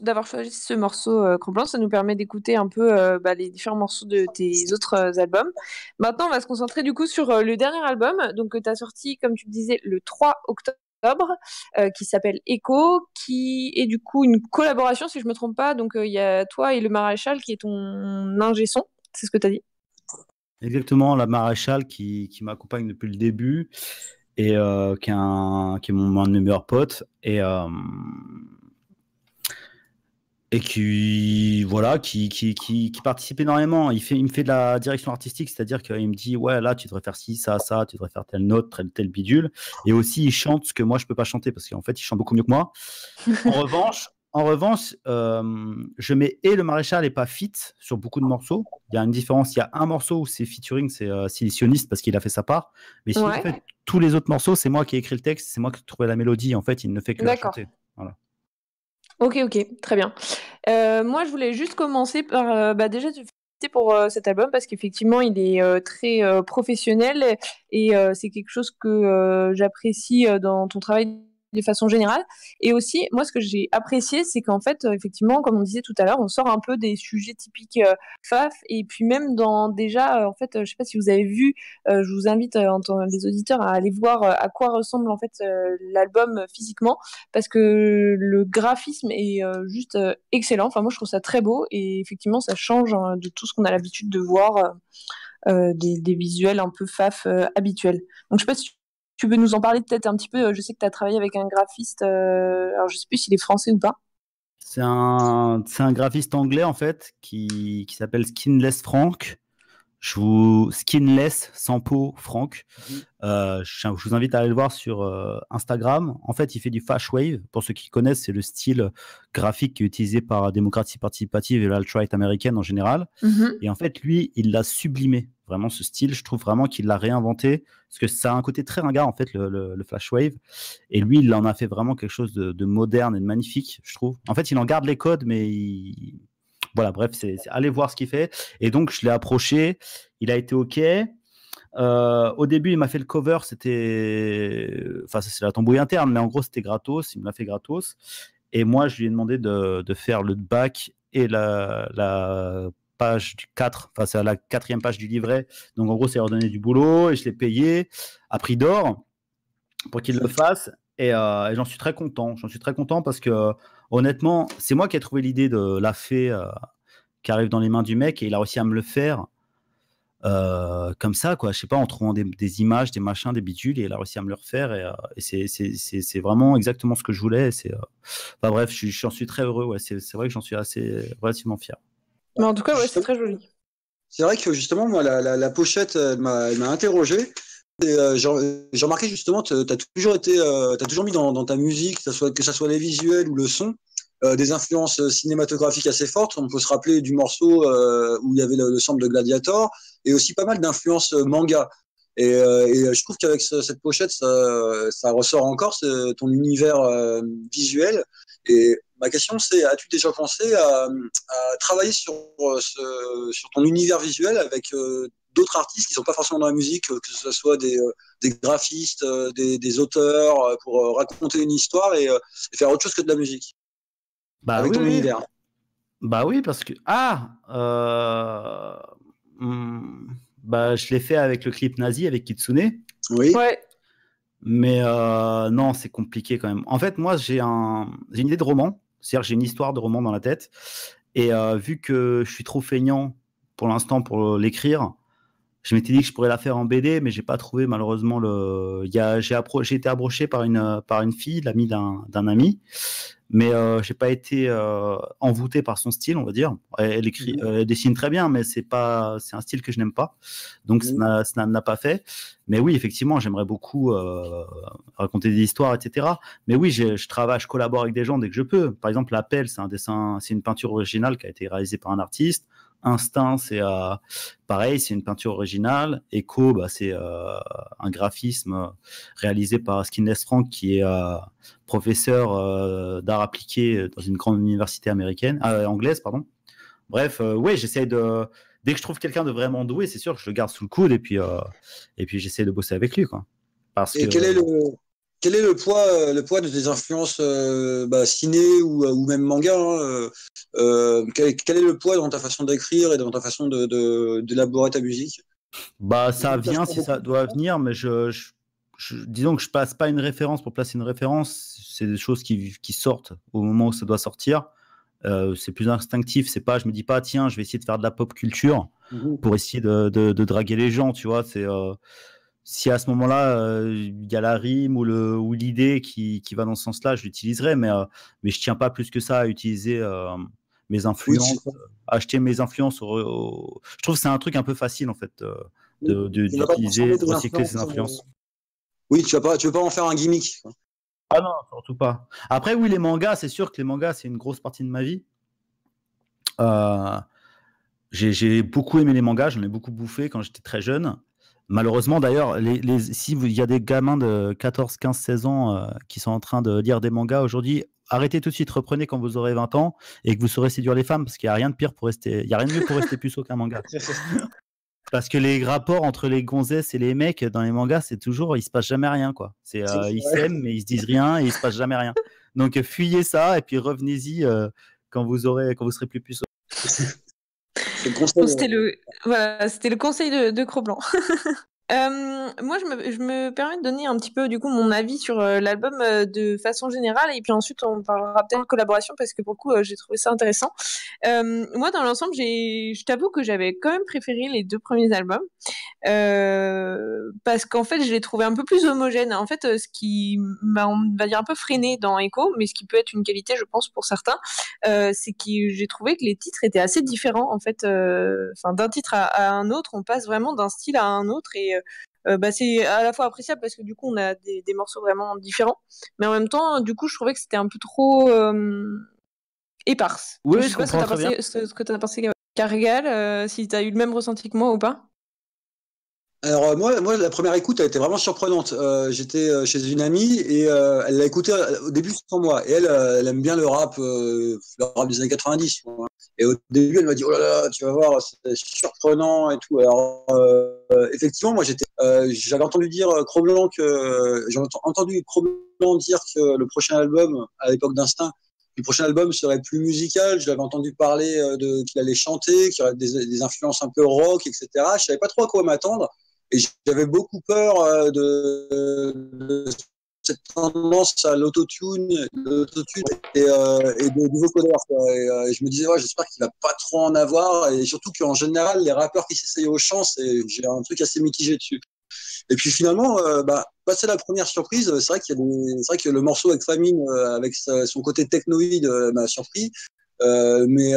d'avoir choisi ce morceau, Cro-Blanc. Ça nous permet d'écouter un peu les différents morceaux de tes autres albums. Maintenant, on va se concentrer du coup sur le dernier album que tu as sorti, comme tu le disais, le 3 octobre, qui s'appelle Echo, qui est du coup une collaboration, si je ne me trompe pas. Donc, il y a toi et le Maréchal qui est ton ingé son. C'est ce que tu as dit? Exactement, la Maréchal qui m'accompagne depuis le début. et qui est un de mes meilleurs potes et qui participe énormément. Il me fait de la direction artistique, c'est-à-dire qu'il me dit ouais, là tu devrais faire ci, ça, tu devrais faire telle note, tel bidule. Et aussi il chante ce que moi je peux pas chanter parce qu'en fait il chante beaucoup mieux que moi. En revanche, je mets et le Maréchal et pas feat sur beaucoup de morceaux. Il y a une différence. Il y a un morceau où c'est featuring, c'est Silicionniste parce qu'il a fait sa part. Mais sinon, en fait, tous les autres morceaux, c'est moi qui ai écrit le texte, c'est moi qui ai trouvé la mélodie. En fait, il ne fait que la chanter. Voilà. Ok, très bien. Moi, je voulais juste commencer par déjà te féliciter pour cet album parce qu'effectivement, il est très professionnel et c'est quelque chose que j'apprécie dans ton travail de façon générale. Et aussi, moi, ce que j'ai apprécié, c'est qu'en fait, effectivement, comme on disait tout à l'heure, on sort un peu des sujets typiques FAF. Et puis même en fait, je sais pas si vous avez vu, je vous invite les auditeurs à aller voir à quoi ressemble en fait l'album physiquement, parce que le graphisme est juste excellent. Enfin, moi, je trouve ça très beau et effectivement, ça change de tout ce qu'on a l'habitude de voir des visuels un peu FAF habituels. Donc, je sais pas si tu veux nous en parler peut-être un petit peu. Je sais que tu as travaillé avec un graphiste, alors je sais plus s'il est français ou pas. C'est un graphiste anglais en fait qui s'appelle Skinless Frank. Skinless sans peau Frank. Je vous invite à aller le voir sur Instagram. En fait, il fait du Flashwave. Pour ceux qui connaissent, c'est le style graphique qui est utilisé par la démocratie participative et l'alt-right américaine en général. Et en fait, lui, il l'a sublimé. Vraiment, ce style, je trouve vraiment qu'il l'a réinventé parce que ça a un côté très ringard en fait, le Flashwave. Et lui, il en a fait vraiment quelque chose de moderne et de magnifique, je trouve. En fait, il en garde les codes, mais voilà, bref, c'est aller voir ce qu'il fait. Et donc, je l'ai approché. Il a été OK. Au début, il m'a fait le cover. Enfin, c'est la tambouille interne, mais en gros, c'était gratos. Il me l'a fait gratos. Et moi, je lui ai demandé de faire le back et la page du 4. Enfin, c'est la 4e page du livret. Donc, en gros, c'est leur donner du boulot. Et je l'ai payé à prix d'or pour qu'il le fasse. Et j'en suis très content. J'en suis très content parce que, honnêtement, c'est moi qui ai trouvé l'idée de la fée qui arrive dans les mains du mec et il a réussi à me le faire comme ça, quoi. Je sais pas, en trouvant des images, des machins, des bidules, et il a réussi à me le refaire. Et c'est vraiment exactement ce que je voulais. Enfin, bref, j'en suis très heureux. Ouais. C'est vrai que j'en suis relativement fier. Mais en tout cas, ouais, c'est très joli. C'est vrai que justement, moi, la pochette, elle m'a interrogé. J'ai remarqué justement, tu as toujours mis dans ta musique, que ça soit les visuels ou le son, des influences cinématographiques assez fortes. On peut se rappeler du morceau où il y avait le sample de Gladiator et aussi pas mal d'influences manga. Et je trouve qu'avec cette pochette, ça ressort encore ton univers visuel. Et ma question, c'est, as-tu déjà pensé à travailler sur ton univers visuel avec d'autres artistes qui ne sont pas forcément dans la musique, que ce soit des graphistes, des auteurs, pour raconter une histoire et faire autre chose que de la musique avec ton univers? Bah oui, parce que... je l'ai fait avec le clip Nazi, avec Kitsune. Oui. Ouais. Mais non, c'est compliqué quand même. En fait, moi, j'ai une idée de roman. C'est-à-dire que j'ai une histoire de roman dans la tête. Et vu que je suis trop feignant pour l'instant pour l'écrire, je m'étais dit que je pourrais la faire en BD, mais j'ai pas trouvé malheureusement j'ai été approché par une fille, l'amie d'un ami, mais j'ai pas été envoûté par son style, on va dire. Elle dessine très bien, mais c'est un style que je n'aime pas, donc ça n'a pas fait. Mais oui, effectivement, j'aimerais beaucoup raconter des histoires, etc. Mais oui, je collabore avec des gens dès que je peux. Par exemple, L'Appel, c'est une peinture originale qui a été réalisée par un artiste. Instinct, c'est pareil, c'est une peinture originale. Echo, c'est un graphisme réalisé par Skinless Frank, qui est professeur d'art appliqué dans une grande université anglaise, pardon. Bref, ouais, j'essaie dès que je trouve quelqu'un de vraiment doué, c'est sûr que je le garde sous le coude et puis j'essaie de bosser avec lui, quoi. Quel est le poids de tes influences ciné ou même manga, hein, quel est le poids dans ta façon d'écrire et dans ta façon d'élaborer ta musique? Ça vient si ça doit venir, mais disons que je passe pas une référence pour placer une référence. C'est des choses qui sortent au moment où ça doit sortir. C'est plus instinctif. C'est pas, je me dis pas, tiens, je vais essayer de faire de la pop culture pour essayer de draguer les gens, tu vois. si à ce moment-là, il y a la rime ou l'idée qui va dans ce sens-là, je l'utiliserai, mais je tiens pas plus que ça à utiliser mes influences, acheter mes influences. Je trouve que c'est un truc un peu facile, en fait, d'utiliser, de recycler ses influences. Oui, tu veux pas en faire un gimmick. Ah non, surtout pas. Après, oui, les mangas, c'est sûr que les mangas, c'est une grosse partie de ma vie. J'ai beaucoup aimé les mangas, j'en ai beaucoup bouffé quand j'étais très jeune. Malheureusement, d'ailleurs, s'il y a des gamins de 14, 15, 16 ans qui sont en train de lire des mangas aujourd'hui, arrêtez tout de suite, reprenez quand vous aurez 20 ans et que vous saurez séduire les femmes, parce qu'il n'y a rien de pire il y a rien de mieux pour rester puceau qu'un manga. Parce que les rapports entre les gonzesses et les mecs dans les mangas, c'est toujours, il se passe jamais rien, quoi. Ils s'aiment, mais ils se disent rien et il se passe jamais rien. Donc fuyez ça et puis revenez-y quand vous serez plus puceau. C'était le conseil de Cro-Blanc. Moi, je me permets de donner un petit peu du coup mon avis sur l'album de façon générale, et puis ensuite on parlera peut-être de collaboration parce que pour le coup j'ai trouvé ça intéressant. Moi, dans l'ensemble, je t'avoue que j'avais quand même préféré les 2 premiers albums parce qu'en fait, je les trouvais un peu plus homogènes. En fait, ce qui m'a, on va dire, un peu freiné dans Echo, mais ce qui peut être une qualité, je pense, pour certains, c'est que j'ai trouvé que les titres étaient assez différents. En fait, d'un titre à un autre, on passe vraiment d'un style à un autre, et c'est à la fois appréciable parce que du coup on a des morceaux vraiment différents, mais en même temps du coup je trouvais que c'était un peu trop éparse. Oui, je sais pas ce que tu as pensé, Carregal, si tu as eu le même ressenti que moi ou pas. Alors moi, la première écoute a été vraiment surprenante. J'étais chez une amie et elle l'a écouté au début sans moi. Et elle aime bien le rap des années 90. Quoi. Et au début, elle m'a dit oh là là, tu vas voir, c'est surprenant et tout. Alors effectivement, moi j'avais entendu dire Cro-Blanc dire que le prochain album, à l'époque d'Instinct, le prochain album serait plus musical. Je l'avais entendu parler qu'il allait chanter, qu'il y aurait des influences un peu rock, etc. Je savais pas trop à quoi m'attendre. Et j'avais beaucoup peur de cette tendance à l'autotune et des vocodeurs. Et je me disais, j'espère qu'il va pas trop en avoir. Et surtout qu'en général, les rappeurs qui s'essayent au chant, j'ai un truc assez mitigé dessus. Et puis finalement, passé la première surprise, c'est vrai que le morceau avec Famine, avec son côté technoïde, m'a surpris. Mais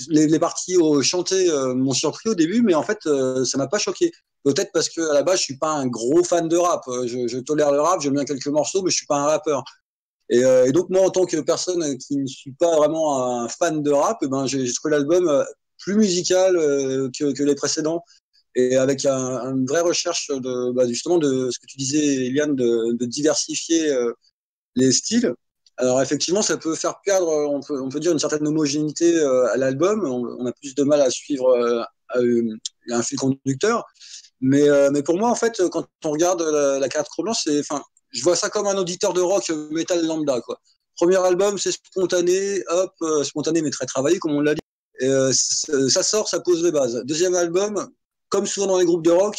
les parties chantées m'ont surpris au début, mais en fait, ça m'a pas choqué. Peut-être parce que à la base, je suis pas un gros fan de rap. Je tolère le rap, j'aime bien quelques morceaux, mais je suis pas un rappeur. Et donc moi, en tant que personne qui ne suis pas vraiment un fan de rap, j'ai trouvé l'album plus musical que les précédents, et avec une vraie recherche justement de ce que tu disais, Eliane, de diversifier les styles. Alors effectivement, ça peut faire perdre, on peut dire, une certaine homogénéité à l'album. On a plus de mal à suivre un fil conducteur. Mais pour moi, en fait, quand on regarde la carte Cro-Blanc, je vois ça comme un auditeur de rock metal lambda, quoi. Premier album, c'est spontané, spontané mais très travaillé, comme on l'a dit. Et, ça sort, ça pose les bases. Deuxième album, comme souvent dans les groupes de rock,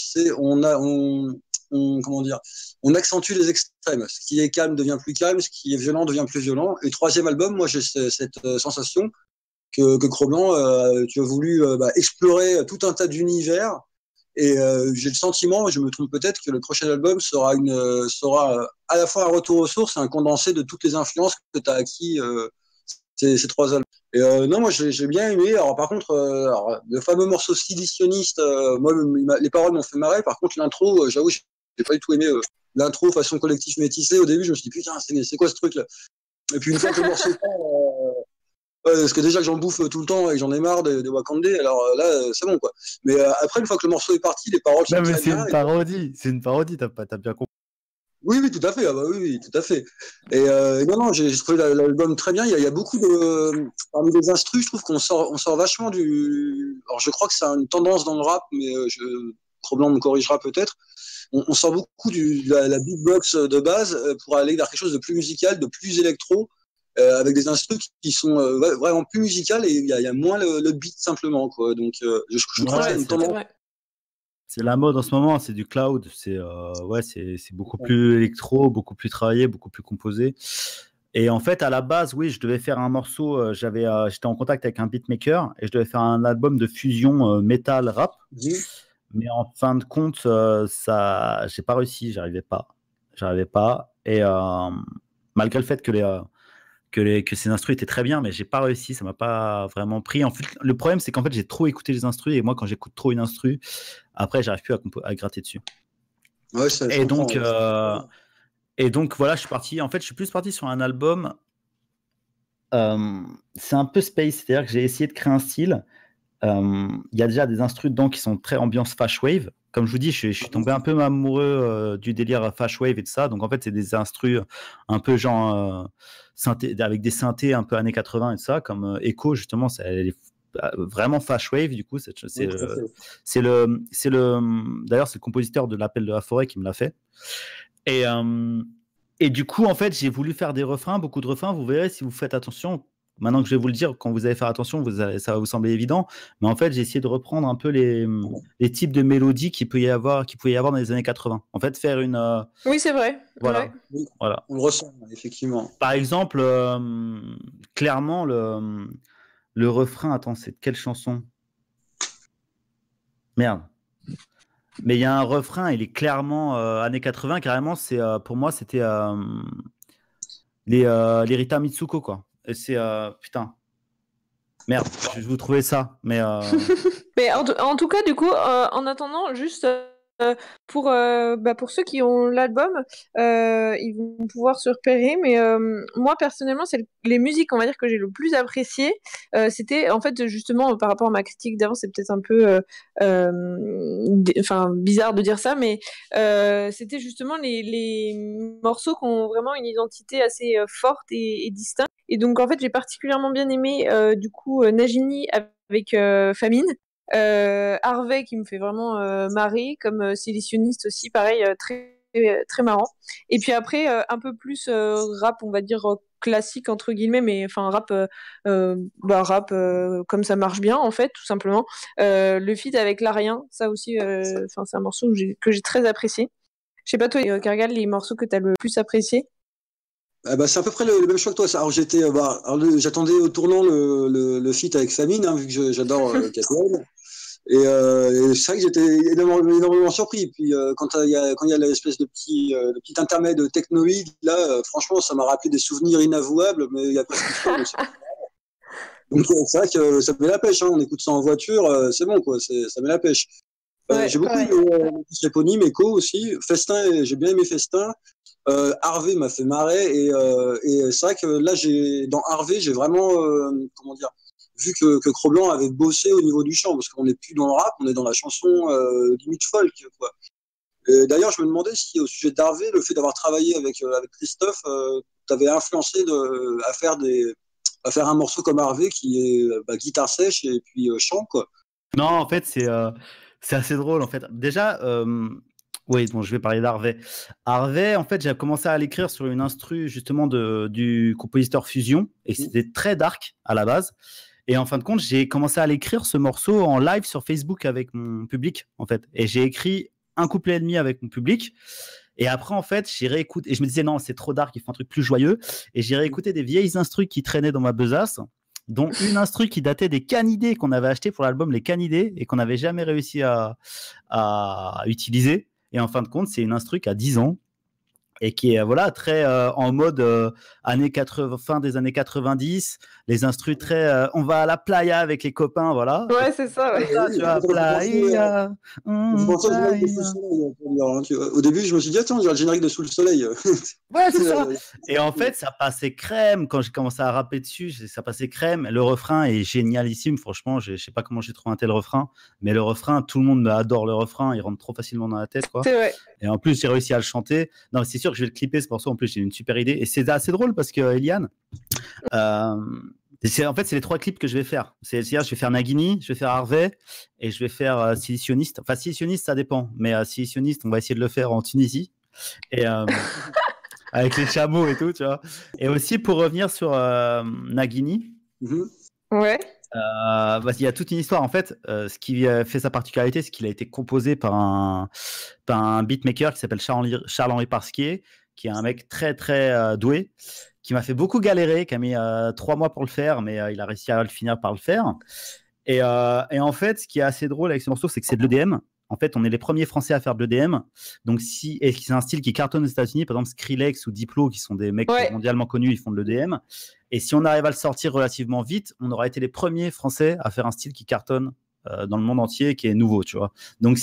on accentue les extrêmes. Ce qui est calme devient plus calme, ce qui est violent devient plus violent. Et troisième album, moi j'ai cette sensation que Cro-Blanc, tu as voulu explorer tout un tas d'univers. Et j'ai le sentiment, et je me trompe peut-être, que le prochain album sera à la fois un retour aux sources et un condensé de toutes les influences que tu as acquis ces 3 albums. Et non, moi j'ai bien aimé. Alors par contre, le fameux morceau Silicionniste, moi les paroles m'ont fait marrer. Par contre, l'intro, j'avoue, j'ai pas du tout aimé l'intro façon collectif métissé. Au début, je me suis dit putain, c'est quoi ce truc-là? Et puis une fois que le morceau parce que déjà que j'en bouffe tout le temps et que j'en ai marre de Wakandé, alors là, c'est bon, quoi. Mais après, une fois que le morceau est parti, les paroles sont très bien. C'est une parodie, t'as bien compris. Oui, tout à fait. Oui, tout à fait. Et non, j'ai trouvé l'album très bien. Il y a beaucoup parmi les instrus, je trouve qu'on sort vachement du. Alors, je crois que c'est une tendance dans le rap, mais Cro-Blanc me corrigera peut-être. On sort beaucoup de la beatbox de base pour aller vers quelque chose de plus musical, de plus électro. Avec des instruments qui sont vraiment plus musicales, et il y a moins le beat simplement, quoi. Donc je trouve que c'est une tendance. C'est la mode en ce moment, c'est du cloud, c'est beaucoup plus électro, beaucoup plus travaillé, beaucoup plus composé. Et en fait, à la base, oui, je devais faire un morceau, j'étais en contact avec un beatmaker et je devais faire un album de fusion metal rap. Mais en fin de compte, ça, j'ai pas réussi, j'arrivais pas. Et malgré le fait que ces instrus étaient très bien, mais j'ai pas réussi, ça m'a pas vraiment pris. En fait, le problème, c'est qu'en fait, j'ai trop écouté les instrus, et moi, quand j'écoute trop une instru, après, j'arrive plus à gratter dessus. Ouais, ça, je Et comprends, donc, ouais. et donc, voilà, je suis parti. En fait, je suis plus parti sur un album. C'est un peu space, c'est-à-dire que j'ai essayé de créer un style. Il y a déjà des instrus dedans qui sont très ambiance Fash Wave. Comme je vous dis, je suis tombé un peu amoureux du délire Fash Wave et tout ça. Donc en fait, c'est des instrus un peu genre avec des synthés un peu années 80 et tout ça, comme Echo justement. Elle est vraiment Fash Wave du coup. Oui, tout à fait. D'ailleurs, c'est le compositeur de l'Appel de la forêt qui me l'a fait. Et du coup, en fait, j'ai voulu faire des refrains, beaucoup de refrains. Vous verrez si vous faites attention. Maintenant que je vais vous le dire, quand vous allez faire attention, ça va vous sembler évident. Mais en fait, j'ai essayé de reprendre un peu les types de mélodies qu'il pouvait y avoir dans les années 80. En fait, faire une. Oui, c'est vrai. Voilà. Ouais. Oui, Voilà. on le ressent, effectivement. Par exemple, clairement, le refrain. Attends, c'est de quelle chanson? Merde. Mais il y a un refrain, il est clairement années 80, carrément. Pour moi, c'était les Rita Mitsuko, quoi. Et c'est putain. Merde, je vais vous trouver ça. Mais Mais en tout cas, du coup, en attendant, juste pour ceux qui ont l'album, ils vont pouvoir se repérer. Mais moi, personnellement, c'est les musiques, on va dire, que j'ai le plus appréciées. C'était, en fait, justement, par rapport à ma critique d'avant, c'est peut-être un peu bizarre de dire ça, mais c'était justement les morceaux qui ont vraiment une identité assez forte et distincte. Et donc, en fait, j'ai particulièrement bien aimé, du coup, Nagini avec Famine. Harvey qui me fait vraiment marrer, comme Silicionniste aussi, pareil, très, très marrant. Et puis après, un peu plus rap, on va dire classique, entre guillemets, mais enfin rap, comme ça marche bien, en fait, tout simplement. Le feat avec Larien, ça aussi, c'est un morceau que j'ai très apprécié. Je sais pas, toi, Kargal, les morceaux que tu as le plus apprécié? C'est à peu près le même choix que toi. Ça. Alors j'attendais au tournant le feat avec Famine, hein, vu que j'adore KPL. Et c'est vrai que j'étais énormément surpris. Et puis quand il y a l'espèce de petit intermède technoïde, là, franchement, ça m'a rappelé des souvenirs inavouables, mais il y a presque une fois. Donc c'est vrai que ça met la pêche. Hein. On écoute ça en voiture, c'est bon, quoi. Ça met la pêche. J'ai beaucoup aimé éponyme, Echo aussi. Festin, j'ai bien aimé Festin. Harvey m'a fait marrer et c'est vrai que là dans Harvey j'ai vraiment comment dire vu que Cro-Blanc avait bossé au niveau du chant parce qu'on n'est plus dans le rap, on est dans la chanson limite folk quoi. D'ailleurs je me demandais si au sujet d'Harvey le fait d'avoir travaillé avec Christophe t'avait influencé à faire un morceau comme Harvey qui est guitare sèche et puis chant quoi. non, en fait c'est assez drôle en fait. Déjà oui, bon, je vais parler d'Harvey. Harvey, en fait, j'ai commencé à l'écrire sur une instru justement du compositeur Fusion, et c'était très dark à la base. Et en fin de compte, j'ai commencé à l'écrire ce morceau en live sur Facebook avec mon public, en fait. Et j'ai écrit un couplet et demi avec mon public. Et après, en fait, j'ai réécouté. Et je me disais, non, c'est trop dark, il faut un truc plus joyeux. Et j'ai réécouté des vieilles instrus qui traînaient dans ma besace, dont une instru qui datait des Canidés qu'on avait acheté pour l'album Les Canidés et qu'on n'avait jamais réussi à utiliser. Et en fin de compte, c'est une instru qui a 10 ans et qui est voilà, très en mode fin des années 90, les instrus très on va à la playa avec les copains, voilà. Ouais, c'est ça, ouais. Tu vas à playa. Au début, je me suis dit, attends, j'ai le générique de Sous le Soleil. Ouais, c'est ça. Et en fait, ça passait crème. Quand j'ai commencé à rapper dessus, ça passait crème. Le refrain est génialissime. Franchement, je sais pas comment j'ai trouvé un tel refrain, mais le refrain, tout le monde adore le refrain. Il rentre trop facilement dans la tête, quoi. C'est vrai. Et en plus, j'ai réussi à le chanter. Non, c'est sûr que je vais le clipper, ce morceau. En plus, j'ai une super idée. Et c'est assez drôle parce que Eliane, en fait, c'est les 3 clips que je vais faire. C'est-à-dire, je vais faire Nagini, je vais faire Harvey et je vais faire Silicionniste. Enfin, Silicionniste, ça dépend. Mais Silicionniste, on va essayer de le faire en Tunisie. Et avec les chameaux et tout, tu vois. Et aussi, pour revenir sur Nagini. Ouais. Il y a toute une histoire. En fait, ce qui fait sa particularité, c'est qu'il a été composé par un beatmaker qui s'appelle Charles-Henri Pasquier, qui est un mec très, très doué, qui m'a fait beaucoup galérer, qui a mis 3 mois pour le faire, mais il a réussi à le finir par le faire. Et en fait, ce qui est assez drôle avec ce morceau, c'est que c'est de l'EDM. En fait, on est les premiers Français à faire de l'EDM. Donc, et c'est un style qui cartonne aux États-Unis. Par exemple, Skrillex ou Diplo, qui sont des mecs mondialement connus, ils font de l'EDM. Et si on arrive à le sortir relativement vite, on aura été les premiers Français à faire un style qui cartonne dans le monde entier, qui est nouveau, tu vois. Donc,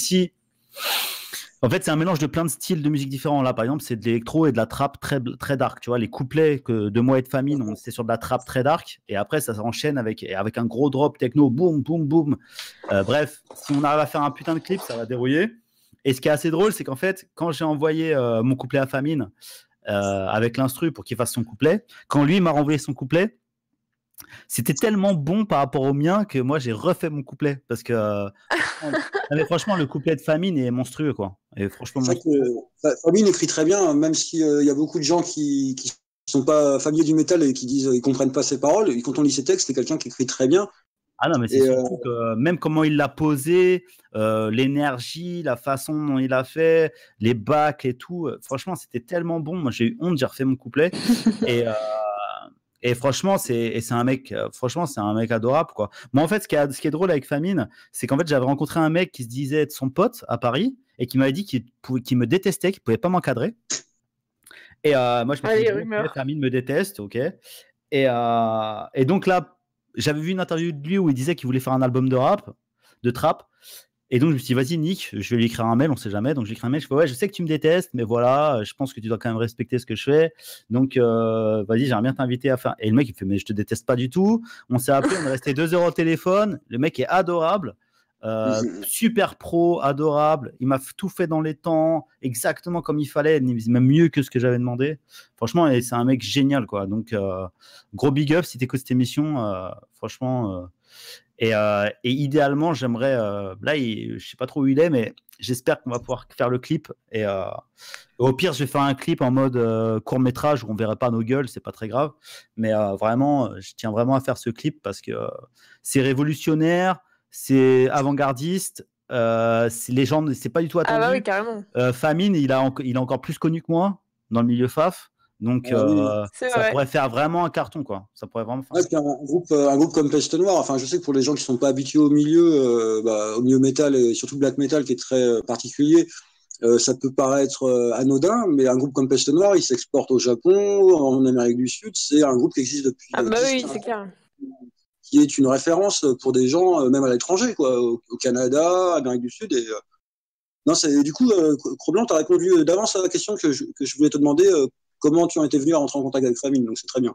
en fait, c'est un mélange de plein de styles de musique différents. Là, par exemple, c'est de l'électro et de la trap très, très dark. Tu vois, les couplets de Moi et de Famine, c'est sur de la trap très dark. Et après, ça s'enchaîne avec un gros drop techno. Boum, boum, boum. Bref, si on arrive à faire un putain de clip, ça va dérouiller. Et ce qui est assez drôle, c'est qu'en fait, quand j'ai envoyé mon couplet à Famine avec l'instru pour qu'il fasse son couplet, quand lui m'a renvoyé son couplet, c'était tellement bon par rapport au mien que moi j'ai refait mon couplet parce que mais franchement le couplet de Famine est monstrueux quoi. Et franchement c'est vrai que Famine écrit très bien, même s'il y a beaucoup de gens qui sont pas familiers du métal et qui disent ils comprennent pas ses paroles. Et quand on lit ses textes, c'est quelqu'un qui écrit très bien. Ah non mais c'est surtout que même comment il l'a posé, l'énergie, la façon dont il a fait, les bacs et tout, franchement c'était tellement bon. Moi j'ai eu honte, j'ai refait mon couplet et franchement, c'est un mec adorable, quoi. Moi, en fait, ce qui est drôle avec Famine, c'est qu'en fait, j'avais rencontré un mec qui se disait être son pote à Paris et qui m'avait dit qu'il me détestait, qu'il pouvait pas m'encadrer. Et moi, je me suis dit, Famine me déteste, ok. Et donc là, j'avais vu une interview de lui où il disait qu'il voulait faire un album de trap. Et donc, je me suis dit, vas-y, Nick, je vais lui écrire un mail, on sait jamais. Donc, j'écris un mail, je fais, ouais, je sais que tu me détestes, mais voilà, je pense que tu dois quand même respecter ce que je fais. Donc, vas-y, j'aimerais bien t'inviter à faire. Et le mec, il fait, mais je te déteste pas du tout. On s'est appelé, on est resté 2 heures au téléphone. Le mec est adorable, super pro, adorable. Il m'a tout fait dans les temps, exactement comme il fallait, même mieux que ce que j'avais demandé. Franchement, et c'est un mec génial, quoi. Donc, gros big up si tu écoutes cette émission, franchement. Et idéalement, j'aimerais. Là, je sais pas trop où il est, mais j'espère qu'on va pouvoir faire le clip. Et au pire, je vais faire un clip en mode court métrage où on verra pas nos gueules, c'est pas très grave. Mais vraiment, je tiens vraiment à faire ce clip parce que c'est révolutionnaire, c'est avant-gardiste. Les gens, c'est pas du tout attendu. Ah bah oui, carrément. Famine, il est encore plus connu que moi dans le milieu faf. Donc, ça pourrait faire vraiment un carton, quoi. Ça pourrait vraiment faire un groupe comme Peste Noire, enfin, je sais que pour les gens qui sont pas habitués au milieu métal et surtout black metal qui est très particulier, ça peut paraître anodin, mais un groupe comme Peste Noire, il s'exporte au Japon, en Amérique du Sud. C'est un groupe qui existe depuis. Ah bah oui, c'est clair. Qui est une référence pour des gens, même à l'étranger, quoi, au Canada, Amérique du Sud. Et, non, du coup, Cro-Blanc, tu as répondu d'avance à la question que je voulais te demander. Comment tu en étais venu à rentrer en contact avec Famine, donc c'est très bien.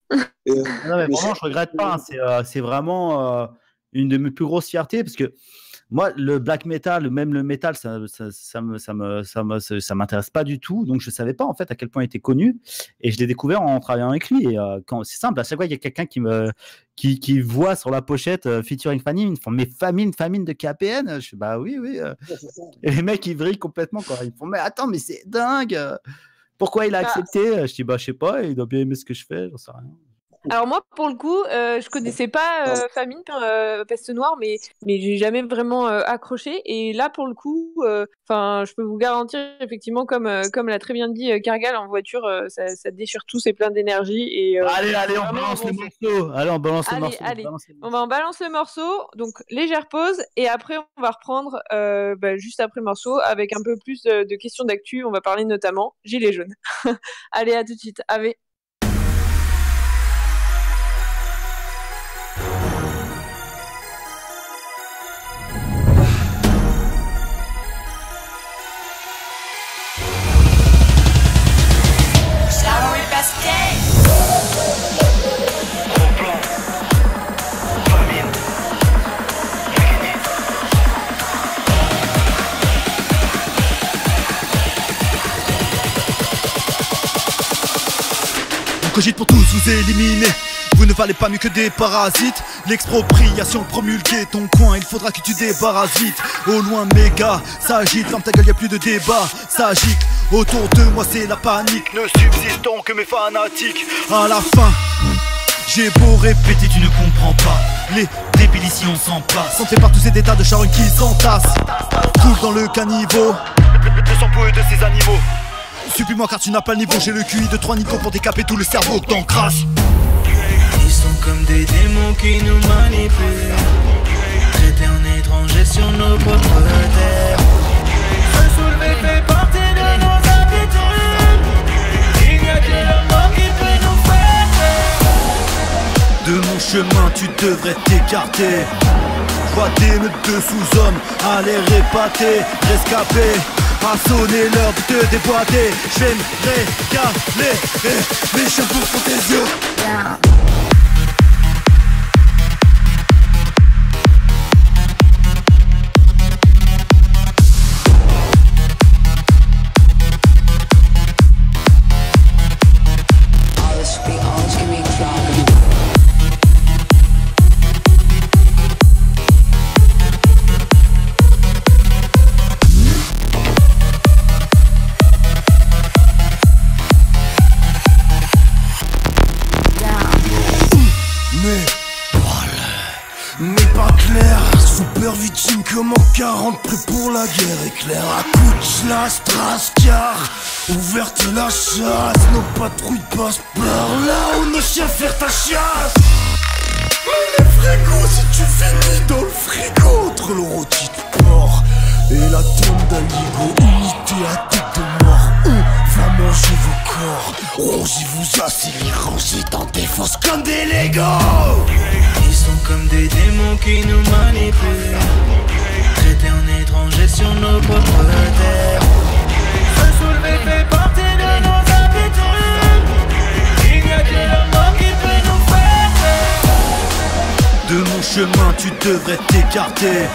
Non, mais vraiment, je regrette pas. Hein. C'est vraiment une de mes plus grosses fiertés parce que moi, le black metal, même le metal, ça m'intéresse pas du tout. Donc, je savais pas en fait à quel point il était connu. Et je l'ai découvert en travaillant avec lui. Et c'est simple, à chaque fois qu'il y a quelqu'un qui voit sur la pochette featuring Famine, ils font mais Famine de KPN. Je fais bah oui. Et les mecs ils vrillent complètement quoi. Ils font mais attends, mais c'est dingue. Pourquoi il a accepté? Je dis bah je sais pas, il doit bien aimer ce que je fais, j'en sais rien. Alors moi pour le coup, je connaissais pas Famine, Peste Noire, mais j'ai jamais vraiment accroché. Et là pour le coup, je peux vous garantir effectivement comme l'a très bien dit Cargal en voiture, ça déchire tout, c'est plein d'énergie. Et allez, on balance le morceau. Allez, on balance le morceau. Allez. On balance le morceau. Donc légère pause et après on va reprendre juste après le morceau avec un peu plus de questions d'actu. On va parler notamment Gilets jaunes. Allez, à tout de suite. Ave. Cogite pour tous vous éliminer. Vous ne valez pas mieux que des parasites. L'expropriation promulguée, ton coin, il faudra que tu débarrasses vite. Au loin méga, ça agite, ferme ta gueule, y'a plus de débat. Ça agite, autour de moi c'est la panique. Ne subsistant que mes fanatiques. À la fin, j'ai beau répéter, tu ne comprends pas. Les débiles ici on s'en passe. Santé par tous ces tas de charrues qui s'entassent. Coule dans le caniveau de son peau et de ses animaux. Supplie-moi car tu n'as pas le niveau. J'ai le QI de 3 Nico pour décaper tout le cerveau que t'en crasses. Ils sont comme des démons qui nous manipulent. Traités en étranger sur nos propres terres. Se soulever fait partie de nos habitudes. Il n'y a que la mort qui peut nous faire taire. De mon chemin tu devrais t'écarter. Vois des meutes de sous-hommes à les répater, rescapés, à sonner l'heure de te déboîter. Je vais me régaler, mes chiens font tes yeux. Mais pas clair, super victime comme en 40, prêt pour la guerre éclair. À couche la Strascar, ouverte la chasse. Nos patrouilles passent par là où nos chiens firent ta chasse. Mais les frigos, si tu finis dans le frigo, entre le rôti de porc et la tombe d'Aligo, unité à tête de mort, on va manger vos corps. Rongez-vous assis, rangés dans des fosses comme des Legos. Ils sont comme des démons qui nous manipulent, traités en étrangers sur nos propres terres. Se soulever fait partie de nos habitudes. Il n'y a que la mort qui peut nous faire taire. De mon chemin tu devrais t'écarter.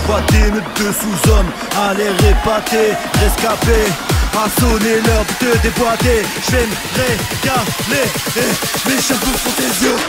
Vois des meutes de sous-hommes à les répater, rescapés, à sonner l'heure de te déboîter. Je vais me régaler, mes chiens font tes yeux.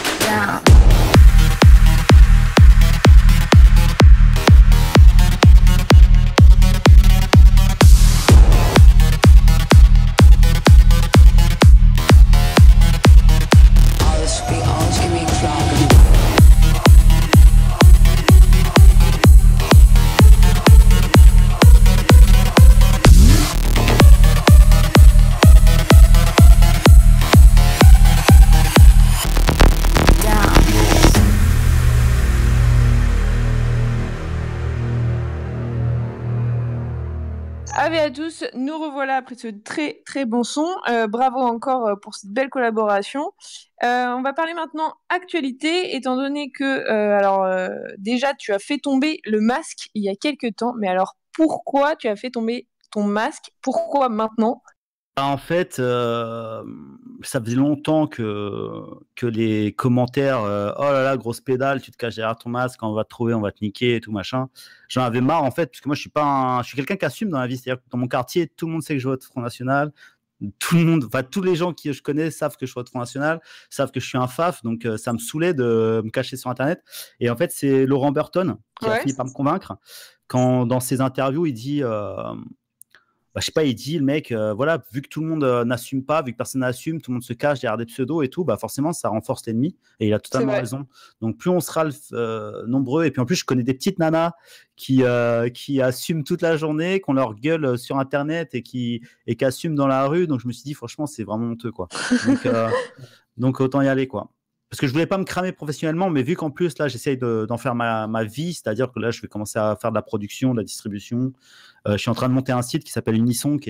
Ave à tous, nous revoilà après ce très très bon son. Bravo encore pour cette belle collaboration. On va parler maintenant actualité, étant donné que déjà tu as fait tomber le masque il y a quelques temps, mais alors pourquoi tu as fait tomber ton masque? Pourquoi maintenant? En fait, ça faisait longtemps que les commentaires oh là là, grosse pédale, tu te caches derrière ton masque, quand on va te trouver, on va te niquer et tout machin. J'en avais marre en fait, parce que moi je suis quelqu'un qui assume dans la vie, c'est-à-dire que dans mon quartier, tout le monde sait que je vote Front National. Tout le monde, enfin tous les gens qui je connais savent que je vote Front National, savent que je suis un faf, donc ça me saoulait de me cacher sur Internet. Et en fait, c'est Laurent Burton qui a fini par me convaincre quand dans ses interviews il dit je sais pas, il dit le mec, voilà, vu que tout le monde n'assume pas, vu que personne n'assume, tout le monde se cache derrière des pseudos et tout, bah forcément ça renforce l'ennemi. Et il a totalement raison. Donc plus on sera nombreux, et puis en plus je connais des petites nanas qui assument toute la journée, qu'on leur gueule sur Internet et qui assument dans la rue. Donc je me suis dit franchement c'est vraiment honteux quoi. Donc autant y aller quoi. Parce que je voulais pas me cramer professionnellement, mais vu qu'en plus là j'essaye d'en faire ma vie, c'est-à-dire que là je vais commencer à faire de la production, de la distribution. Je suis en train de monter un site qui s'appelle Unisson, qui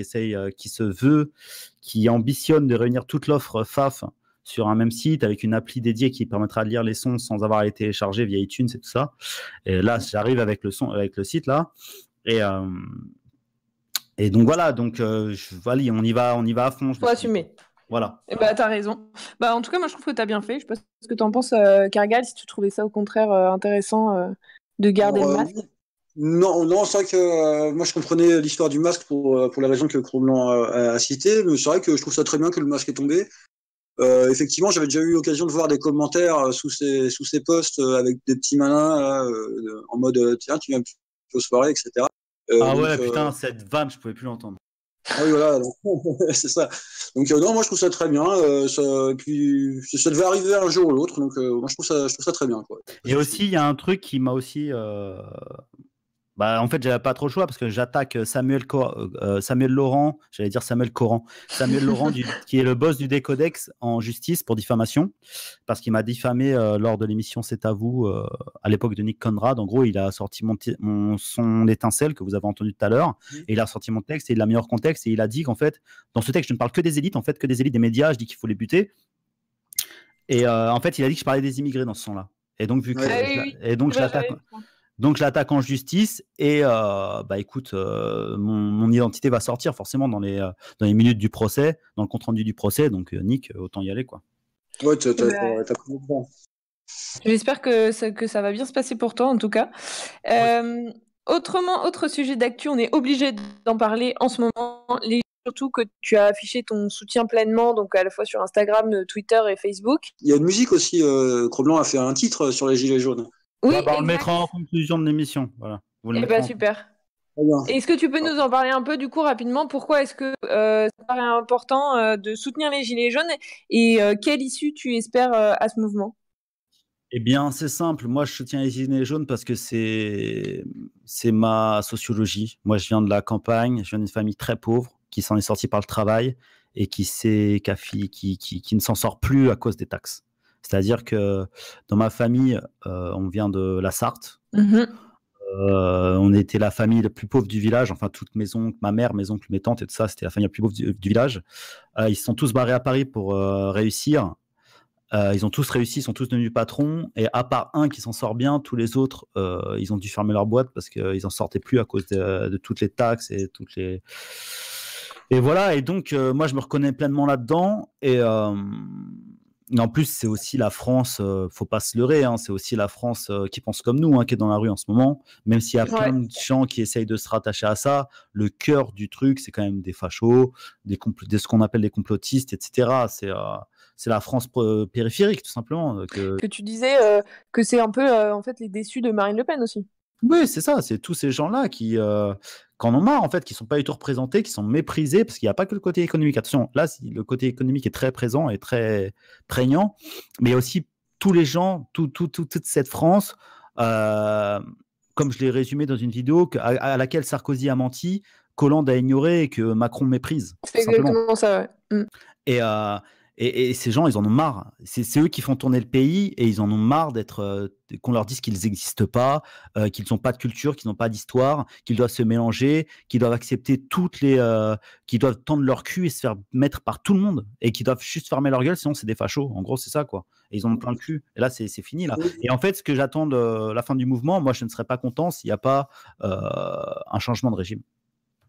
ambitionne de réunir toute l'offre FAF sur un même site avec une appli dédiée qui permettra de lire les sons sans avoir à les télécharger via iTunes et tout ça. Et là j'arrive avec le site là. Et donc voilà, donc on y va à fond. Faut assumer. Voilà. Et bah t'as raison. Bah en tout cas moi je trouve que t'as bien fait. Je sais pas ce que t'en penses, Kargal, si tu trouvais ça au contraire intéressant de garder le masque. Non, c'est vrai que moi je comprenais l'histoire du masque pour les raisons que Cro-Blanc a citées, mais c'est vrai que je trouve ça très bien que le masque est tombé. Effectivement, j'avais déjà eu l'occasion de voir des commentaires sous ces posts avec des petits malins là, en mode tiens tu viens aux soirées, etc. Putain, cette vanne je pouvais plus l'entendre. Ah oui, voilà, donc, c'est ça. Donc non, moi je trouve ça très bien. Puis ça devait arriver un jour ou l'autre, donc moi je trouve ça très bien quoi. Et aussi il y a un truc qui m'a aussi Bah, en fait, j'avais pas trop le choix parce que j'attaque Samuel Laurent, j'allais dire Samuel Coran, Samuel Laurent, qui est le boss du Décodex en justice pour diffamation, parce qu'il m'a diffamé lors de l'émission C'est à vous, à l'époque de Nick Conrad. En gros, il a sorti son étincelle que vous avez entendu tout à l'heure, et il a sorti mon texte et il l'a mis hors contexte et il a dit qu'en fait, dans ce texte, je ne parle que des élites, en fait, que des élites des médias, je dis qu'il faut les buter. Et en fait, il a dit que je parlais des immigrés dans ce sens-là. Et donc, vu que je l'attaque. Donc, je l'attaque en justice et bah écoute, mon identité va sortir forcément dans les minutes du procès, dans le compte-rendu du procès. Donc, Nick, autant y aller, quoi. Ouais, t'as complètement. J'espère que ça va bien se passer pour toi, en tout cas. Autre sujet d'actu, on est obligé d'en parler en ce moment. Surtout que tu as affiché ton soutien pleinement, donc à la fois sur Instagram, Twitter et Facebook. Il y a une musique aussi. Cro-Blanc a fait un titre sur les Gilets jaunes. Oui, on le mettra en conclusion de l'émission. Voilà. Super. Est-ce que tu peux nous en parler un peu du coup rapidement? Pourquoi est-ce que ça paraît important de soutenir les Gilets jaunes et quelle issue tu espères à ce mouvement? Eh bien, c'est simple. Moi, je soutiens les Gilets jaunes parce que c'est ma sociologie. Moi, je viens de la campagne, je viens d'une famille très pauvre qui s'en est sortie par le travail et qui ne s'en sort plus à cause des taxes. C'est-à-dire que dans ma famille, on vient de la Sarthe. On était la famille la plus pauvre du village. Enfin, toutes mes oncles, ma mère, mes oncles, mes tantes et tout ça, c'était la famille la plus pauvre du village. Ils se sont tous barrés à Paris pour réussir. Ils ont tous réussi, ils sont tous devenus patrons. Et à part un qui s'en sort bien, tous les autres, ils ont dû fermer leur boîte parce qu'ils n'en sortaient plus à cause de toutes les taxes et toutes les... Et voilà, et donc moi je me reconnais pleinement là-dedans. Et en plus, c'est aussi la France, faut pas se leurrer, hein, c'est aussi la France qui pense comme nous, hein, qui est dans la rue en ce moment. Même s'il y a plein de gens qui essayent de se rattacher à ça, le cœur du truc, c'est quand même des fachos, ce qu'on appelle des complotistes, etc. C'est la France périphérique, tout simplement. Que tu disais que c'est un peu en fait les déçus de Marine Le Pen aussi. Oui, c'est ça, c'est tous ces gens-là qui en ont marre, en fait, qui ne sont pas du tout représentés, qui sont méprisés, parce qu'il n'y a pas que le côté économique. Attention, là, le côté économique est très présent et très prégnant, mais il y a aussi tous les gens, toute cette France, comme je l'ai résumé dans une vidéo, à laquelle Sarkozy a menti, qu'Hollande a ignoré et que Macron méprise. C'est exactement ça, ouais. Et ces gens, ils en ont marre. C'est eux qui font tourner le pays et ils en ont marre qu'on leur dise qu'ils n'existent pas, qu'ils n'ont pas de culture, qu'ils n'ont pas d'histoire, qu'ils doivent se mélanger, qu'ils doivent accepter qu'ils doivent tendre leur cul et se faire mettre par tout le monde et qu'ils doivent juste fermer leur gueule, sinon c'est des fachos. En gros, c'est ça, quoi. Et ils en ont plein le cul. Et là, c'est fini, là. Et en fait, ce que j'attends de la fin du mouvement, moi, je ne serais pas content s'il n'y a pas un changement de régime.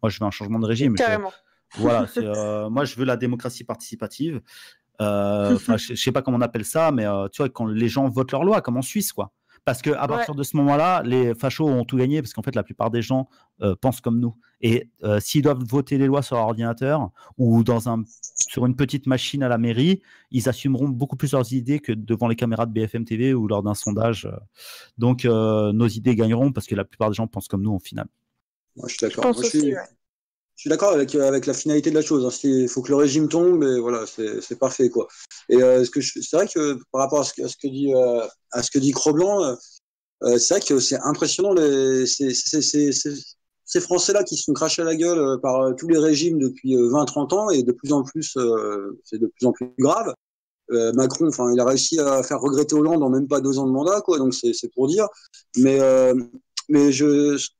Moi, je veux un changement de régime. Carrément. Voilà, moi je veux la démocratie participative. Je sais pas comment on appelle ça, mais tu vois, quand les gens votent leur loi, comme en Suisse, quoi. Parce que à partir de ce moment-là, les fachos ont tout gagné, parce qu'en fait, la plupart des gens pensent comme nous. Et s'ils doivent voter les lois sur leur ordinateur ou sur une petite machine à la mairie, ils assumeront beaucoup plus leurs idées que devant les caméras de BFM TV ou lors d'un sondage. Donc, nos idées gagneront parce que la plupart des gens pensent comme nous, au final. Moi, je suis d'accord. Je suis d'accord avec la finalité de la chose. Hein. Il faut que le régime tombe, et voilà, c'est parfait, quoi. Et c'est vrai que par rapport à ce que dit Cro-Blanc, c'est vrai que c'est impressionnant ces Français-là qui se sont crachés à la gueule par tous les régimes depuis 20-30 ans, et de plus en plus, c'est de plus en plus grave. Macron, enfin, il a réussi à faire regretter Hollande en même pas 2 ans de mandat, quoi. Donc c'est pour dire. Mais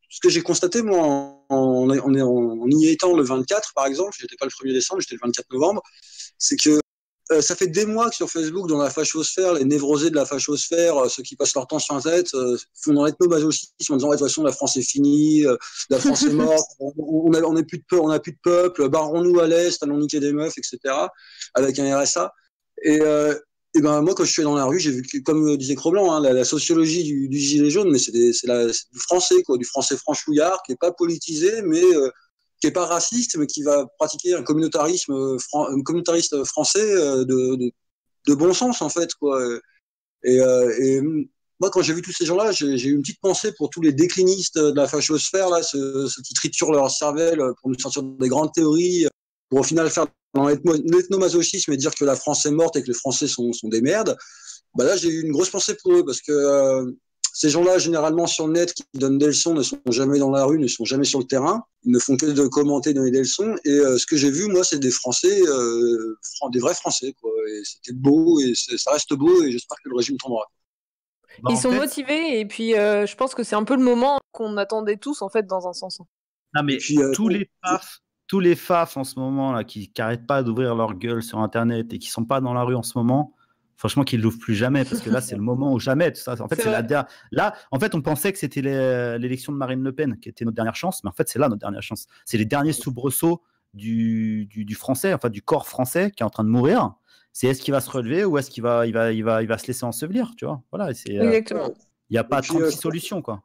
ce que j'ai constaté, moi, en y étant le 24, par exemple, j'étais pas le 1er décembre, j'étais le 24 novembre, c'est que ça fait des mois que sur Facebook, dans la fachosphère, les névrosés de la fachosphère, ceux qui passent leur temps sur Internet, font dans l'ethnomasochisme en disant, de toute façon, la France est finie, la France est morte, on n'a plus de peuple, barrons-nous à l'Est, allons niquer des meufs, etc., avec un RSA. Et ben moi, quand je suis dans la rue, j'ai vu, comme disait Cro-Blanc, hein, la sociologie du gilet jaune, mais c'est du français, quoi, du français franchouillard, qui est pas politisé, mais qui est pas raciste, mais qui va pratiquer un communautariste français de bon sens, en fait, quoi. Et moi, quand j'ai vu tous ces gens-là, j'ai eu une petite pensée pour tous les déclinistes de la fachosphère, là, ceux qui triturent leur cervelle pour nous sortir des grandes théories, pour au final faire dans l'ethnomasochisme et dire que la France est morte et que les Français sont des merdes. Bah là, j'ai eu une grosse pensée pour eux, parce que Ces gens-là, généralement sur le net, qui donnent des leçons, ne sont jamais dans la rue, ne sont jamais sur le terrain. Ils ne font que de commenter, donner des leçons. Et ce que j'ai vu, moi, c'est des Français, des vrais Français, quoi. Et c'était beau, et ça reste beau, et j'espère que le régime tombera. Bah, Ils en sont fait, motivés et puis je pense que c'est un peu le moment qu'on attendait tous en fait dans un sens. non, mais Et puis, tous les faf en ce moment là, qui n'arrêtent pas d'ouvrir leur gueule sur Internet et qui sont pas dans la rue en ce moment, franchement, qu'ils l'ouvrent plus jamais parce que là, c'est le moment ou jamais. Tout ça. En fait, C'est c'est la vrai. dernière. Là, en fait, on pensait que c'était l'élection de Marine Le Pen qui était notre dernière chance, mais en fait, c'est là notre dernière chance. C'est les derniers soubresauts du français, enfin du corps français qui est en train de mourir. C'est est-ce qu'il va se relever ou est-ce qu'il va se laisser ensevelir, tu vois. Voilà, Exactement. il n'y a pas puis, 36 solutions, quoi.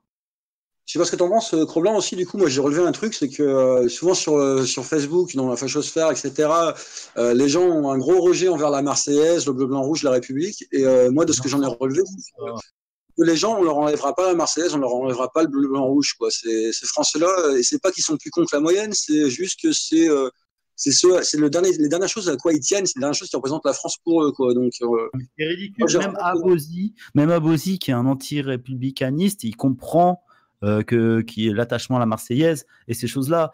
je sais pas ce que t'en penses, Cro-Blanc aussi, du coup, moi j'ai relevé un truc, c'est que souvent sur Facebook, dans la fachosphère, etc., les gens ont un gros rejet envers la Marseillaise, le bleu, blanc, rouge, la République, et moi de ce que j'en ai relevé, c'est que les gens, on leur enlèvera pas la Marseillaise, on leur enlèvera pas le bleu, blanc, rouge, quoi. Ces Français-là, et c'est pas qu'ils sont plus cons que la moyenne, c'est juste que c'est les dernières choses à quoi ils tiennent, c'est les dernières choses qui représentent la France pour eux, quoi. Donc, C'est ridicule. moi, Même Abosi, qui est un anti-républicaniste, il comprend qui est l'attachement à la Marseillaise et ces choses-là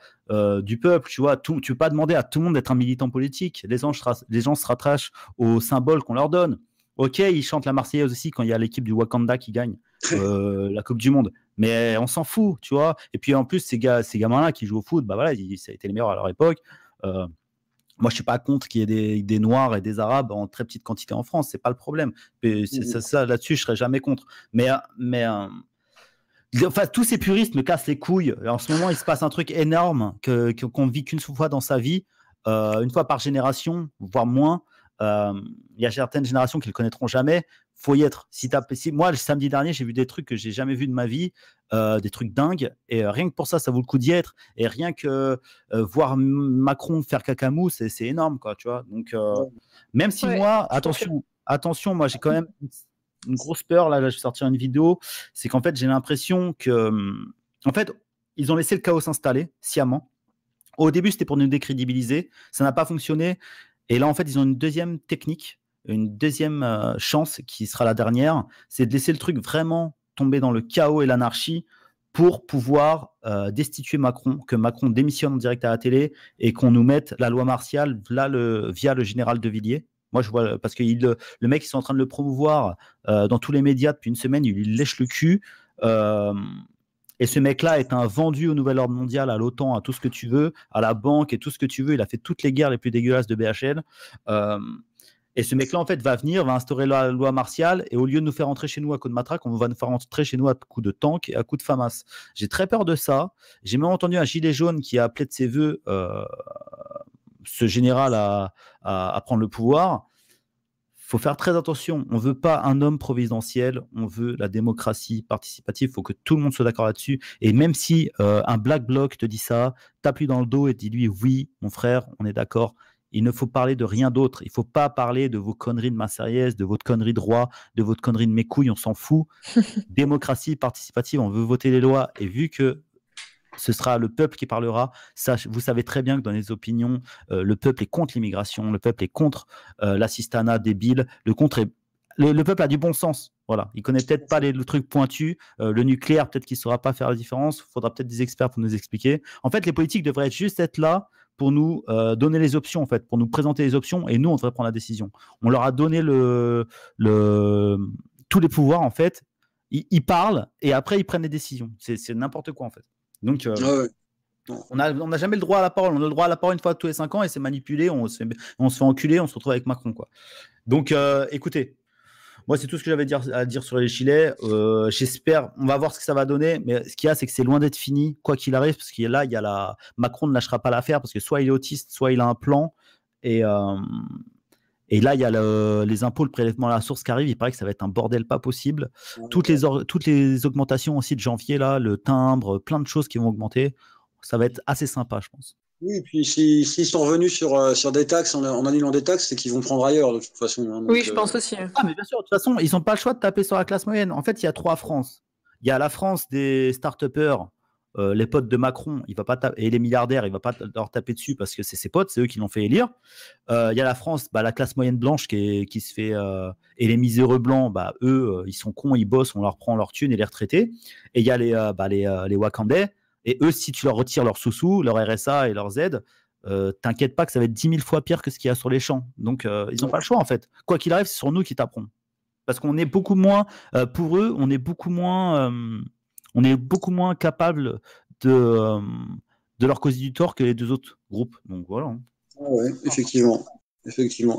du peuple. Tu vois, tu peux pas demander à tout le monde d'être un militant politique. Les gens se rattachent aux symboles qu'on leur donne. Ok, ils chantent la Marseillaise aussi quand il y a l'équipe du Wakanda qui gagne la Coupe du Monde. Mais on s'en fout, tu vois. Et puis en plus, ces gamins-là qui jouent au foot, bah voilà, ça a été les meilleurs à leur époque. Moi, je suis pas contre qu'il y ait des Noirs et des Arabes en très petite quantité en France. C'est pas le problème. Ça, là-dessus, je serais jamais contre. Mais enfin, tous ces puristes me cassent les couilles. En ce moment, il se passe un truc énorme qu'on vit qu'une fois dans sa vie, une fois par génération, voire moins. Il y a certaines générations qui le connaîtront jamais. Faut y être. Moi, le samedi dernier, j'ai vu des trucs que j'ai jamais vus de ma vie, des trucs dingues. Et rien que pour ça, ça vaut le coup d'y être. Et rien que voir Macron faire cacamou, c'est énorme, quoi. Tu vois. Donc, même si moi, attention, moi, j'ai quand même une grosse peur. Là, je vais sortir une vidéo. C'est qu'en fait, j'ai l'impression que, en fait, ils ont laissé le chaos s'installer sciemment. Au début, c'était pour nous décrédibiliser. Ça n'a pas fonctionné. Et là, en fait, ils ont une deuxième technique, une deuxième chance qui sera la dernière. C'est de laisser le truc vraiment tomber dans le chaos et l'anarchie pour pouvoir destituer Macron, que Macron démissionne en direct à la télé et qu'on nous mette la loi martiale via le général de Villiers. Moi, je vois, parce que le mec, ils sont en train de le promouvoir dans tous les médias depuis une semaine, il lui lèche le cul. Et ce mec-là est un vendu au nouvel ordre mondial, à l'OTAN, à tout ce que tu veux, à la banque et tout ce que tu veux. Il a fait toutes les guerres les plus dégueulasses de BHL. Et ce mec-là, en fait, va instaurer la loi martiale. Et au lieu de nous faire entrer chez nous à coups de matraque, on va nous faire entrer chez nous à coups de tank et à coups de FAMAS. J'ai très peur de ça. J'ai même entendu un gilet jaune qui a appelé de ses voeux ce général à prendre le pouvoir. Il faut faire très attention. On ne veut pas un homme providentiel, on veut la démocratie participative. Il faut que tout le monde soit d'accord là-dessus. Et même si un Black Bloc te dit ça, tape-lui dans le dos et dis-lui « Oui, mon frère, on est d'accord. Il ne faut parler de rien d'autre. Il ne faut pas parler de vos conneries de Marseillaise, de votre connerie de roi, de votre connerie de mes couilles, on s'en fout. Démocratie participative, on veut voter les lois. Et vu que ce sera le peuple qui parlera. Vous savez très bien que dans les opinions, le peuple est contre l'immigration, le peuple est contre l'assistanat débile, le peuple a du bon sens. Voilà. Il ne connaît peut-être pas le truc pointu, le nucléaire, peut-être qu'il ne saura pas faire la différence. Il faudra peut-être des experts pour nous expliquer. En fait, les politiques devraient juste être là pour nous donner les options, en fait, pour nous présenter les options, et nous, on devrait prendre la décision. On leur a donné tous les pouvoirs, en fait. Ils parlent, et après, ils prennent des décisions. C'est n'importe quoi, en fait. Donc, on n'a jamais le droit à la parole. On a le droit à la parole une fois tous les 5 ans et c'est manipulé. On se fait enculer, on se retrouve avec Macron, quoi. Donc, écoutez, moi, c'est tout ce que j'avais à dire sur les gilets. J'espère, on va voir ce que ça va donner. Mais ce qu'il y a, c'est que c'est loin d'être fini, quoi qu'il arrive, parce qu'il y a là, Macron ne lâchera pas l'affaire parce que soit il est autiste, soit il a un plan. Et là, il y a les impôts, le prélèvement à la source qui arrive. Il paraît que ça va être un bordel pas possible. Toutes les augmentations aussi de janvier, là, le timbre, plein de choses qui vont augmenter. Ça va être assez sympa, je pense. Oui, et puis s'ils sont revenus sur des taxes, en annulant des taxes, c'est qu'ils vont prendre ailleurs, de toute façon. Hein, oui, je pense aussi. Ah, mais bien sûr, de toute façon, ils n'ont pas le choix de taper sur la classe moyenne. En fait, il y a 3 France. Il y a la France des start-upers les potes de Macron, il va pas et les milliardaires, il va pas leur taper dessus parce que c'est ses potes, c'est eux qui l'ont fait élire. Il y a la France, la classe moyenne blanche qui se fait et les miséreux blancs, eux, ils sont cons, ils bossent, on leur prend leur thune et les retraités. Et il y a les Wakandais, et eux, si tu leur retires leurs sous-sous, leur RSA et leurs aides, t'inquiète pas que ça va être 10 000 fois pire que ce qu'il y a sur les champs. Donc ils n'ont pas le choix en fait. Quoi qu'il arrive, c'est sur nous qu'ils taperont. Parce qu'on est beaucoup moins, pour eux, on est beaucoup moins capable de leur causer du tort que les deux autres groupes. Donc voilà. Ah ouais, effectivement.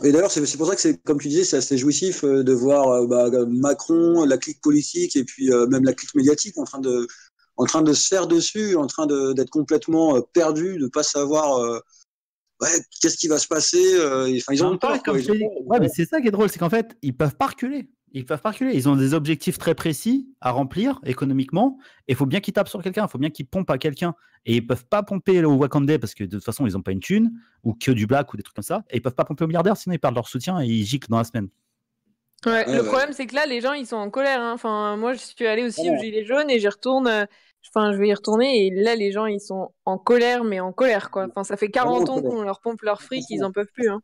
Et d'ailleurs, c'est pour ça que c'est, comme tu disais, c'est assez jouissif de voir Macron, la clique politique et puis même la clique médiatique en train de se faire dessus, en train d'être complètement perdu, de ne pas savoir qu'est-ce qui va se passer. Ils ont peur. Mais c'est ça qui est drôle, c'est qu'en fait, ils peuvent pas reculer. Ils ont des objectifs très précis à remplir économiquement, et il faut bien qu'ils tapent sur quelqu'un, il faut bien qu'ils pompent à quelqu'un. Et ils peuvent pas pomper au Wakandais parce que de toute façon, ils n'ont pas une thune, ou que du black, ou des trucs comme ça. Et ils peuvent pas pomper aux milliardaires, sinon ils perdent leur soutien et ils giclent dans la semaine. Le problème, c'est que là, les gens, ils sont en colère. Hein. Enfin, moi, je suis allée aussi aux Gilets jaunes et je vais y retourner. Et là, les gens, ils sont en colère, mais en colère, quoi. Enfin, ça fait 40 ans qu'on leur pompe leur fric, ils en peuvent plus. Hein.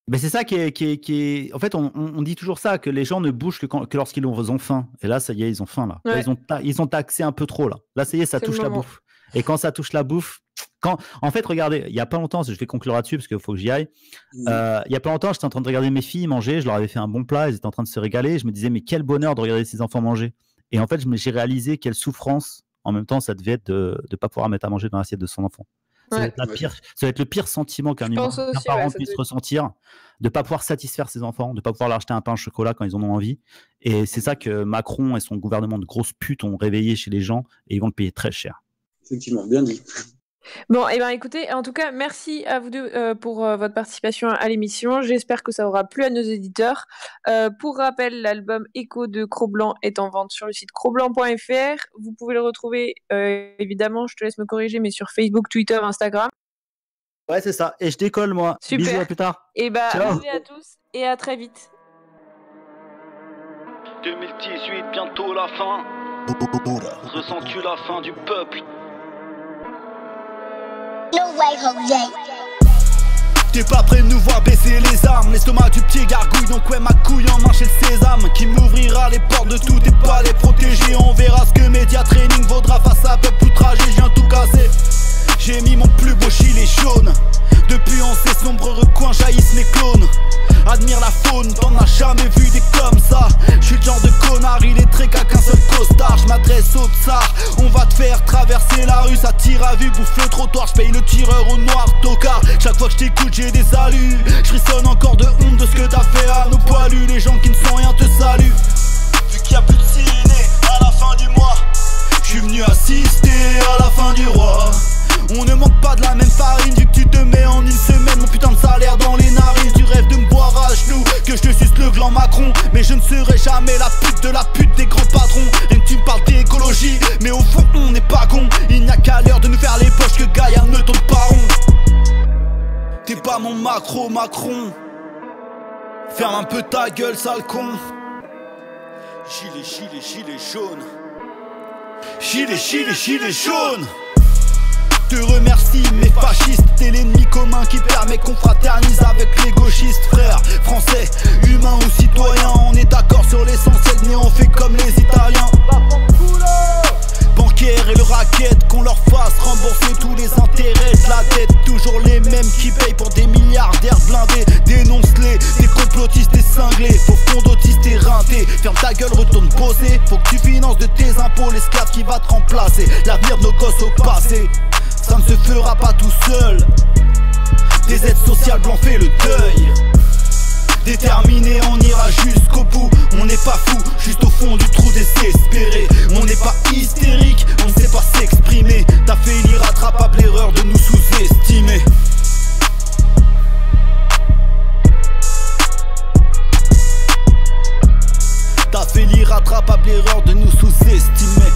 Mais c'est ça qui est... En fait, on dit toujours ça, que les gens ne bougent que lorsqu'ils ont faim. Et là, ça y est, ils ont faim, là. Ouais. Là, ils ont taxé un peu trop, là. Là, ça y est, ça touche la bouffe. Et quand ça touche la bouffe... En fait, regardez, il n'y a pas longtemps, je vais conclure là-dessus parce qu'il faut que j'y aille. Il y a pas longtemps, j'étais en train de regarder mes filles manger, je leur avais fait un bon plat, elles étaient en train de se régaler. Je me disais, mais quel bonheur de regarder ces enfants manger. Et en fait, j'ai réalisé quelle souffrance, en même temps, ça devait être de ne pas pouvoir mettre à manger dans l'assiette de son enfant. Ça va être le pire sentiment qu'un parent puisse ressentir, de ne pas pouvoir satisfaire ses enfants, de ne pas pouvoir leur acheter un pain au chocolat quand ils en ont envie. Et c'est ça que Macron et son gouvernement de grosses putes ont réveillé chez les gens, et ils vont le payer très cher. Effectivement, bien dit. Bon, et écoutez, en tout cas, merci à vous deux pour votre participation à l'émission. J'espère que ça aura plu à nos éditeurs. Pour rappel, l'album Écho de Cro-Blanc est en vente sur le site croblanc.fr. Vous pouvez le retrouver, évidemment, je te laisse me corriger, mais sur Facebook, Twitter, Instagram. Ouais, c'est ça. Et je décolle, moi. Super. Bisous, à plus tard. Et bisous à tous et à très vite. 2018, bientôt la fin. Ressens-tu la fin du peuple? T'es pas prêt de nous voir baisser les armes. L'estomac du petit gargouille, donc ouais, ma couille en main chez le sésame. Qui m'ouvrira les portes de tout et pas les protéger. On verra ce que Media Training vaudra face à peuple outragé. Je viens tout casser. J'ai mis mon plus beau gilet jaune. Depuis en ces sombres recoins jaillissent mes clones. Admire la faune, t'en as jamais vu des comme ça. Je suis le genre de connard, il est très qu'à qu'un seul costard. Je m'adresse au tsar, on va te faire traverser la rue. Ça tire à vue, bouffe le trottoir. Je paye le tireur au noir, tocard. Chaque fois que je t'écoute, j'ai des saluts. Je frissonne encore de honte de ce que t'as fait à nos poilus. Les gens qui ne sont rien te saluent. Vu qu'il y a plus de ciné à la fin du mois, je suis venu assister à la fin du roi. On ne manque pas de la même farine. Vu que tu te mets en une semaine mon putain de salaire dans les narines. Tu rêves de me boire à genoux, que je te suce le gland Macron. Mais je ne serai jamais la pute de la pute des grands patrons. Rien que tu me parles d'écologie, mais au fond on n'est pas con. Il n'y a qu'à l'heure de nous faire les poches que Gaillard ne tourne pas rond. T'es pas mon Macron. Ferme un peu ta gueule, sale con. Gilet jaune. Gilet jaune. Te remercie mes fascistes, t'es l'ennemi commun qui permet qu'on fraternise avec les gauchistes. Frères, français, humains ou citoyens, on est d'accord sur l'essentiel, mais on fait comme les Italiens. Bancaire et le racket, qu'on leur fasse rembourser tous les intérêts de la tête. Toujours les mêmes qui payent pour des milliardaires blindés. Dénonce-les, des complotistes et cinglés, faux fondotistes et rintés. Ferme ta gueule, retourne bosser. Faut que tu finances de tes impôts l'esclave qui va te remplacer. L'avenir de nos gosses au passé, ça ne se fera pas tout seul. Des aides sociales blanc fait le deuil. Déterminé, on ira jusqu'au bout. On n'est pas fou, juste au fond du trou désespéré. On n'est pas hystérique, on ne sait pas s'exprimer. T'as fait l'irrattrapable erreur de nous sous-estimer. T'as fait l'irrattrapable erreur de nous sous-estimer.